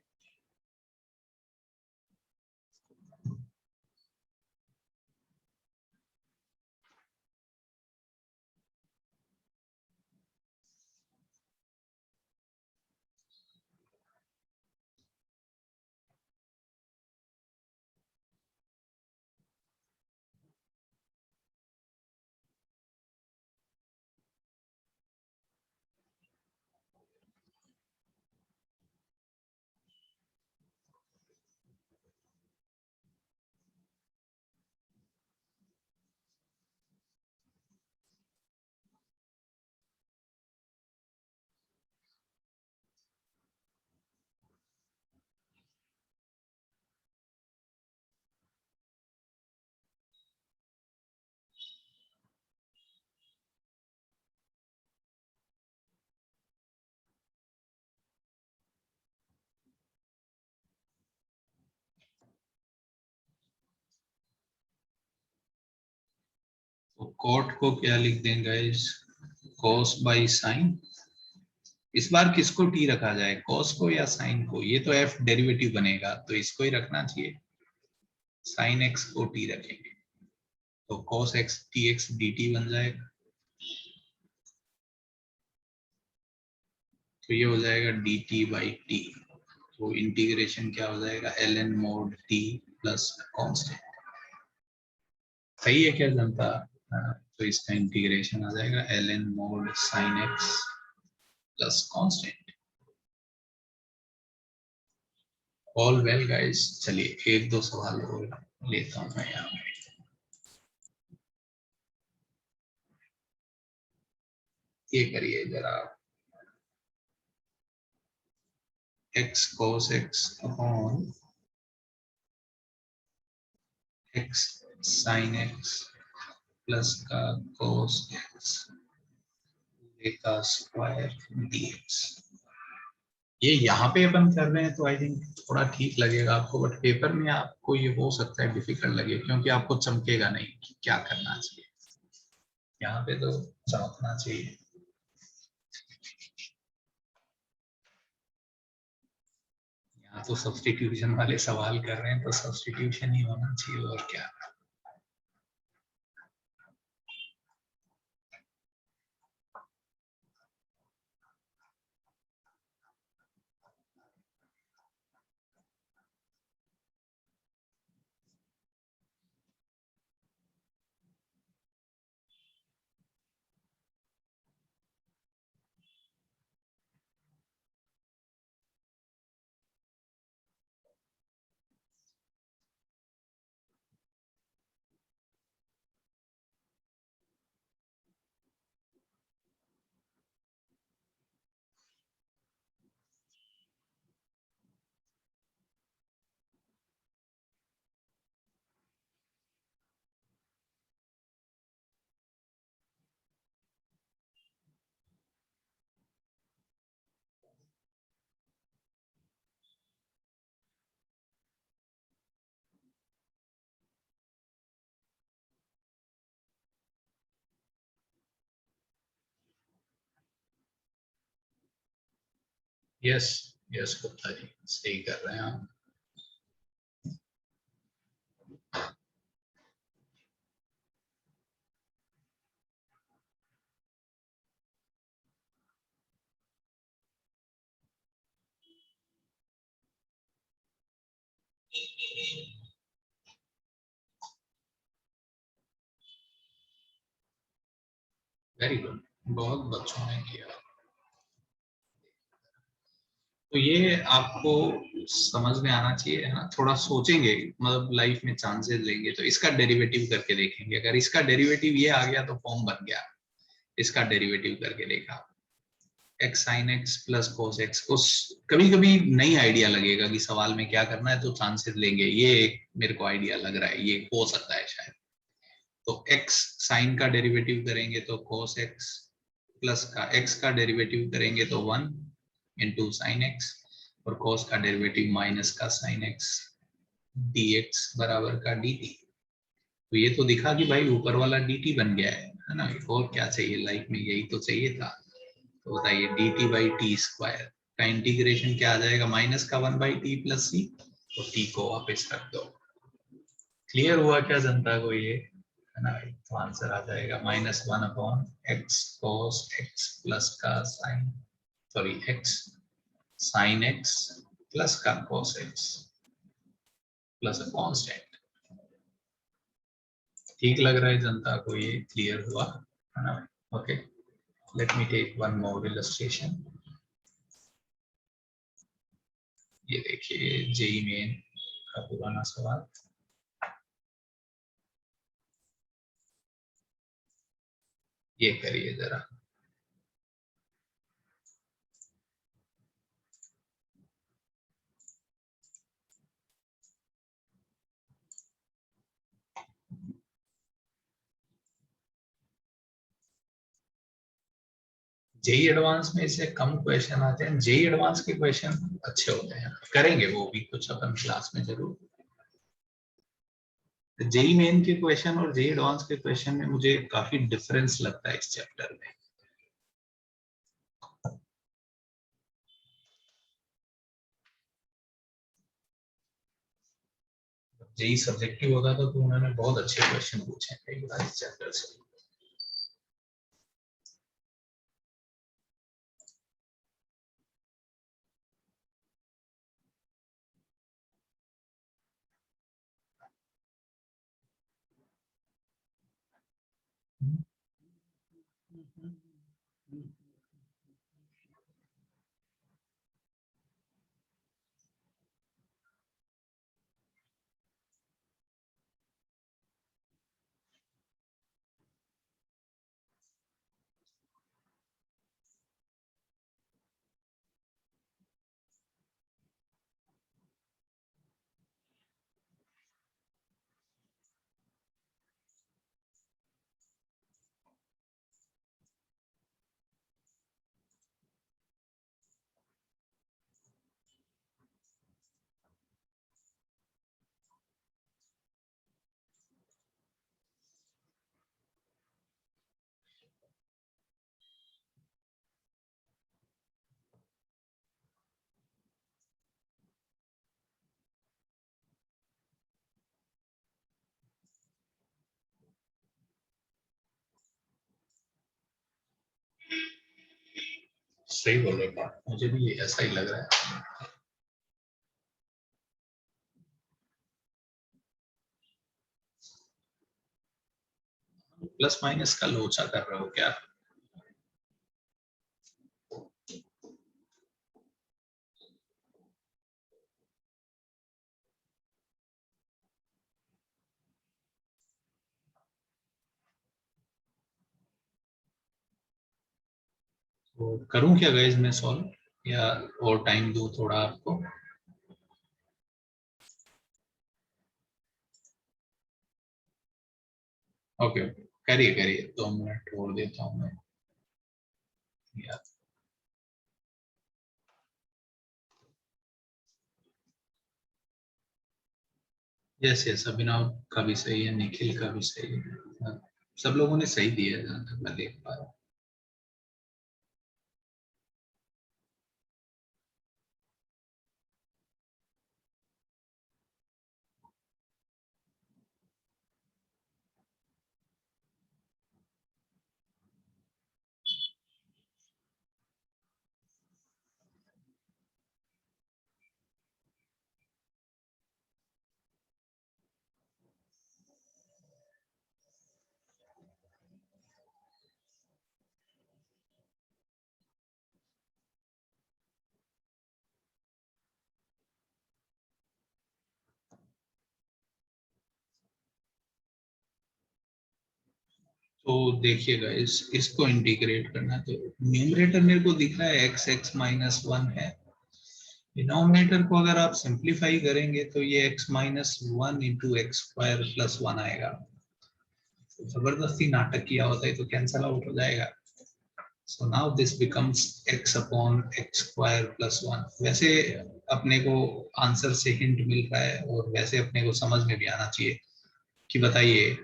तो कॉट को क्या लिख दें गाइस, कॉस बाई साइन। इस बार किसको टी रखा जाए, कॉस को या साइन को? ये तो एफ डेरिवेटिव बनेगा तो इसको ही रखना चाहिए, साइन एक्स को टी रखेंगे तो cos X T X D T बन जाएगा। तो ये हो जाएगा डी टी बाई टी। तो इंटीग्रेशन क्या हो जाएगा, L N mod T plus constant. सही है क्या जनता? तो इसका इंटीग्रेशन आ जाएगा L N mod sine x plus constant. All well guys. चलिए एक दो सवाल और लेता हूं मैं यहाँ पे। ये करिए जरा, x cos x upon x sin x plus का cos x का स्क्वायर dx। ये यहाँ पे अपन कर रहे हैं तो आई थिंक थोड़ा ठीक लगेगा आपको, बट पेपर में आपको ये हो सकता है डिफिकल्ट लगे क्योंकि आपको चमकेगा नहीं कि क्या करना चाहिए। यहाँ पे तो चमकना चाहिए। यहाँ तो सब्स्टिट्यूशन वाले सवाल कर रहे हैं तो सब्स्टिट्यूशन ही होना चाहिए और क्या। यस यस गुप्ता जी सही कर रहे हैं आप। वेरी गुड, बहुत बच्चों ने किया। तो ये आपको समझ में आना चाहिए है ना, थोड़ा सोचेंगे मतलब लाइफ में चांसेस लेंगे तो इसका डेरिवेटिव करके देखेंगे। अगर इसका डेरिवेटिव ये आ गया तो फॉर्म बन गया। इसका डेरिवेटिव करके देखा, x sine x plus cos x को कभी कभी नहीं आइडिया लगेगा कि सवाल में क्या करना है तो चांसेस लेंगे। ये एक मेरे को आइडिया लग रहा है, ये हो सकता है शायद। तो एक्स साइन का डेरिवेटिव करेंगे तो कोस एक्स प्लस का एक्स का डेरिवेटिव करेंगे तो 1 इंटू साइन एक्स और कोस का डेरिवेटिव माइनस का साइन एक्स dx बराबर का dt। तो ये तो दिखा कि भाई ऊपर वाला dt बन गया है ना। और क्या चाहिए लाइफ में, यही तो चाहिए था। तो बताइए dt बाई टी स्क्वायर का इंटीग्रेशन क्या आ जाएगा, माइनस का 1 बाई टी प्लस सी। तो t को वापस रख दो। क्लियर हुआ क्या जनता को ये, है ना। तो आंसर आ जाएगा -1 upon x cos x plus का sine, sorry x sine x plus का cos x plus a constant. ठीक लग रहा है जनता को ये, क्लियर हुआ है ना। Okay, let me take one more illustration. ये देखिए जेई मेन का पुराना सवाल। ये करिए जरा, जेई एडवांस में इससे कम क्वेश्चन आते हैं। जेई एडवांस के क्वेश्चन अच्छे होते हैं, करेंगे वो भी कुछ अपन क्लास में जरूर। जेई मेन के क्वेश्चन और जेई एडवांस के क्वेश्चन में मुझे काफी डिफरेंस लगता है इस चैप्टर में। जेई सब्जेक्टिव होता था तो उन्होंने बहुत अच्छे क्वेश्चन पूछे हैं कई बार इस चैप्टर से। सही बोल रहे हैं, मुझे भी ऐसा ही लग रहा है। प्लस माइनस का लोचा कर रहे हो क्या? तो करूं क्या गाइस मैं सॉल्व, या और टाइम दूं थोड़ा आपको? ओके ओके, करिए करिए, 2 मिनट और देता हूँ मैं। या यस यस, अभिनव का भी सही है, निखिल का भी सही है। हाँ, सब लोगों ने सही दिया है जहाँ तक मैं देख पा रहा हूँ। तो देखिएगा, इसको इंटीग्रेट करना, तो न्यूमरेटर मेरे को दिख रहा है एक्स एक्स माइनस वन है। डिनोमिनेटर को अगर आप सिंप्लीफाई करेंगे तो ये x minus one into x square plus one आएगा। तो जबरदस्ती नाटक किया होता है तो कैंसल आउट हो जाएगा। So now this becomes x upon x square plus one. वैसे अपने को आंसर से हिंट मिल रहा है और वैसे अपने को समझ में भी आना चाहिए कि बताइए,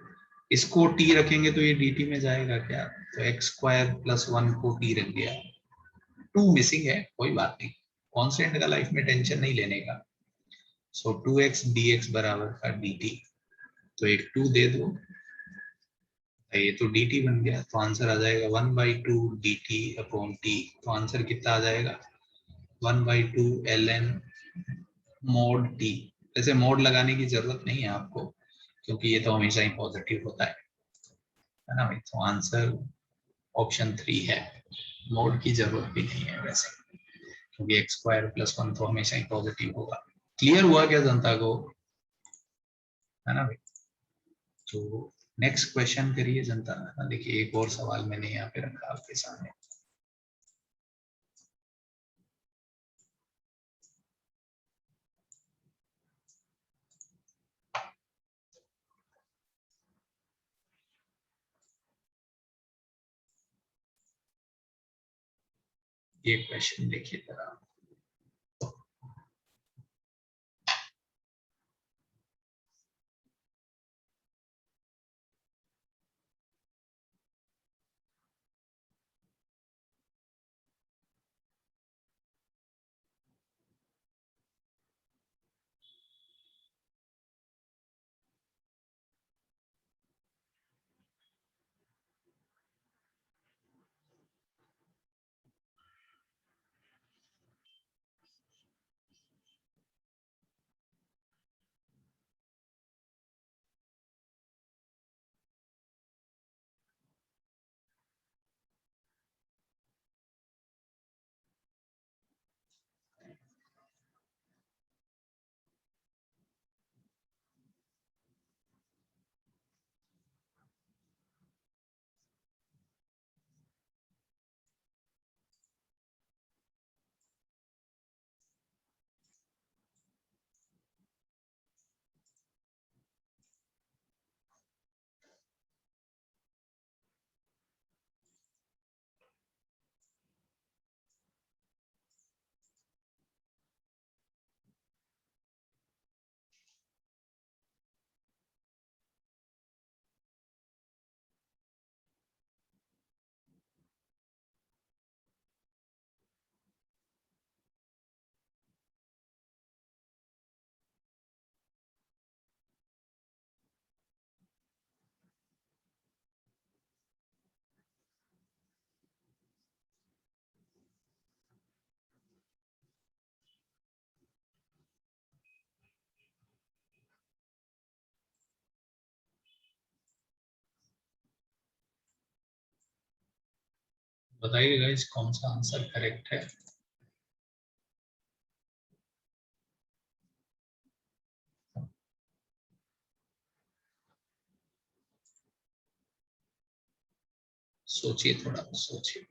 इसको t रखेंगे तो ये dt में जाएगा क्या? तो एक्स स्क्वायर प्लस वन को t रख दिया, टू मिसिंग है, कोई बात नहीं, कॉन्स्टेंट का लाइफ में टेंशन नहीं लेने का। सो टू एक्स डी एक्स बराबर का डी टी, तो एक टू दे दो, ये तो डी टी बन गया, तो आंसर आ जाएगा 1/2 डी टी अपॉन टी। तो आंसर कितना आ जाएगा? 1/2 एल एन मोड टी। वैसे मोड लगाने की जरूरत नहीं है आपको, क्योंकि ये तो हमेशा ही पॉजिटिव होता है ना भाई। तो आंसर ऑप्शन 3 है, मोड की जरूरत भी नहीं है वैसे, क्योंकि एक्स स्क्वायर प्लस वन तो हमेशा ही पॉजिटिव होगा। क्लियर हुआ क्या जनता को? है ना भाई। तो नेक्स्ट क्वेश्चन करिए जनता। देखिए एक और सवाल मैंने यहाँ पे रखा आपके सामने। ये क्वेश्चन देखिए जरा। बताइए गाइस कौन सा आंसर करेक्ट है। सोचिए, थोड़ा सोचिए।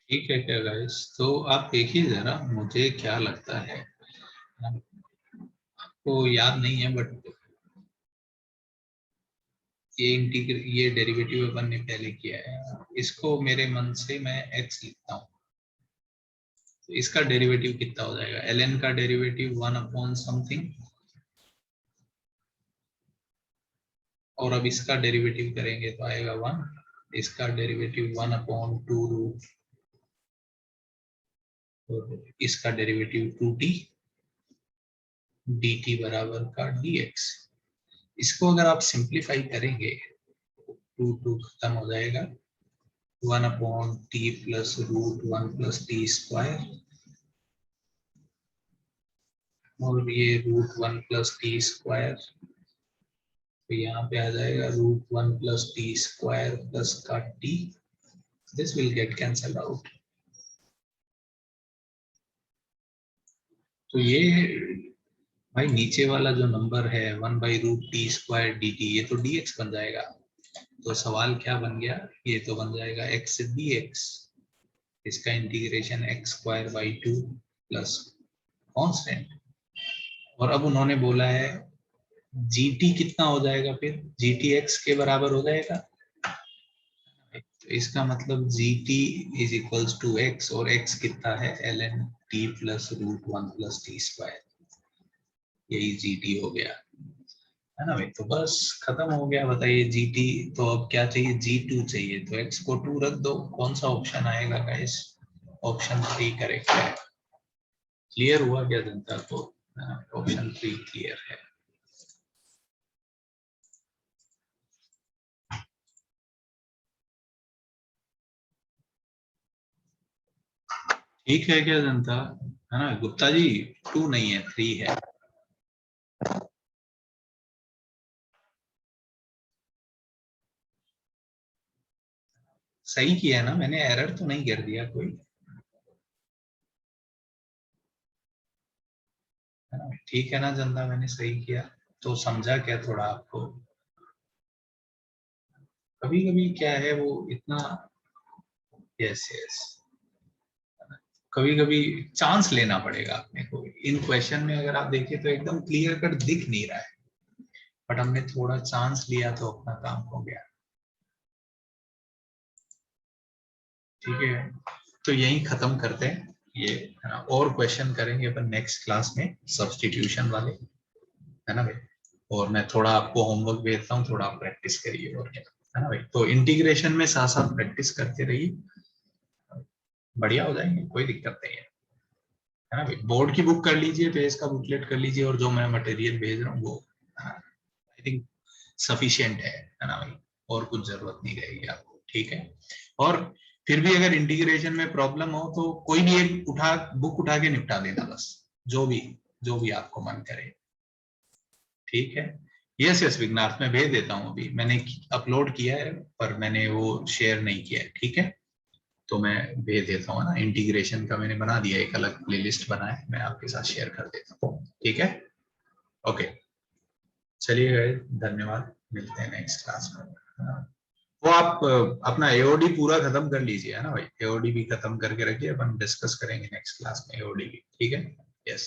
ठीक है क्या गाइस, तो आप देखिए जरा, मुझे क्या लगता है, आपको याद नहीं है बट ये डेरिवेटिव अपन ने पहले किया है, इसको मेरे मन से मैं x लिखता हूँ। तो इसका डेरिवेटिव कितना हो जाएगा, ln का डेरिवेटिव 1 अपॉन समथिंग, और अब इसका डेरिवेटिव करेंगे तो आएगा 1, इसका डेरिवेटिव 1/2 रूट, और इसका डेरिवेटिव 2t dt बराबर का dx। इसको अगर आप सिंप्लीफाई करेंगे, 2 खत्म हो जाएगा, 1/t प्लस रूट 1 + t², और ये √1 + t², तो यहाँ पे आ जाएगा √1 + t² प्लस का t, this will get cancel out. तो ये भाई नीचे वाला जो नंबर है 1/√t² dt, ये तो dx बन जाएगा। तो सवाल क्या बन गया, ये तो बन जाएगा x dx, इसका इंटीग्रेशन x²/2 प्लस कांस्टेंट। और अब उन्होंने बोला है gt कितना हो जाएगा, फिर gt x के बराबर हो जाएगा, तो इसका मतलब gt is equals to x, और x कितना है ln t प्लस √1 + t², यही gt हो गया, है ना भाई। तो बस खत्म हो गया। बताइए gt, तो अब क्या चाहिए, g2 चाहिए, तो x को 2 रख दो, कौन सा ऑप्शन आएगा गाइस, ऑप्शन 3 करेक्ट है। क्लियर हुआ क्या जनता को, ऑप्शन 3 क्लियर है। ठीक है क्या जनता, है ना गुप्ता जी, 2 नहीं है 3 है। सही किया ना मैंने, एरर तो नहीं कर दिया कोई, है ना। ठीक है ना जनता, मैंने सही किया, तो समझा क्या थोड़ा आपको। कभी कभी क्या है वो इतना, यस यस, कभी कभी चांस लेना पड़ेगा अपने को इन क्वेश्चन में। अगर आप देखिए तो एकदम क्लियर कट दिख नहीं रहा है, बट हमने थोड़ा चांस लिया तो अपना काम हो गया। ठीक है, तो यही खत्म करते हैं ये, है ना। और क्वेश्चन करेंगे अपन नेक्स्ट क्लास में सब्स्टिट्यूशन वाले, है ना भाई। और मैं थोड़ा आपको होमवर्क भेजता हूँ, थोड़ा आप प्रैक्टिस करिए और क्या, है ना भाई। तो इंटीग्रेशन में साथ साथ प्रैक्टिस करते रहिए, बढ़िया हो जाएंगे, कोई दिक्कत नहीं है ना भाई। बोर्ड की बुक कर लीजिए, पेज का बुकलेट कर लीजिए, और जो मैं मटेरियल भेज रहा हूँ वो आई थिंक सफिशिएंट है ना भाई। और कुछ जरूरत नहीं रहेगी आपको, ठीक है। और फिर भी अगर इंटीग्रेशन में प्रॉब्लम हो तो कोई भी एक बुक उठा के निपटा देना बस, जो भी आपको मन करे, ठीक है। यस यस विघ्नार्थ, मैं भेज देता हूँ, अभी मैंने अपलोड किया है पर मैंने वो शेयर नहीं किया है, ठीक है। तो मैं भेज देता हूँ ना, इंटीग्रेशन का मैंने बना दिया, एक अलग प्लेलिस्ट बना है, मैं आपके साथ शेयर कर देता हूँ, ठीक है। ओके, चलिए guys, धन्यवाद, मिलते हैं नेक्स्ट क्लास में। वो आप अपना एओडी पूरा खत्म कर लीजिए, है ना भाई। एओडी भी खत्म करके रखिए, अपन डिस्कस करेंगे नेक्स्ट क्लास में एओडी भी, ठीक है। यस।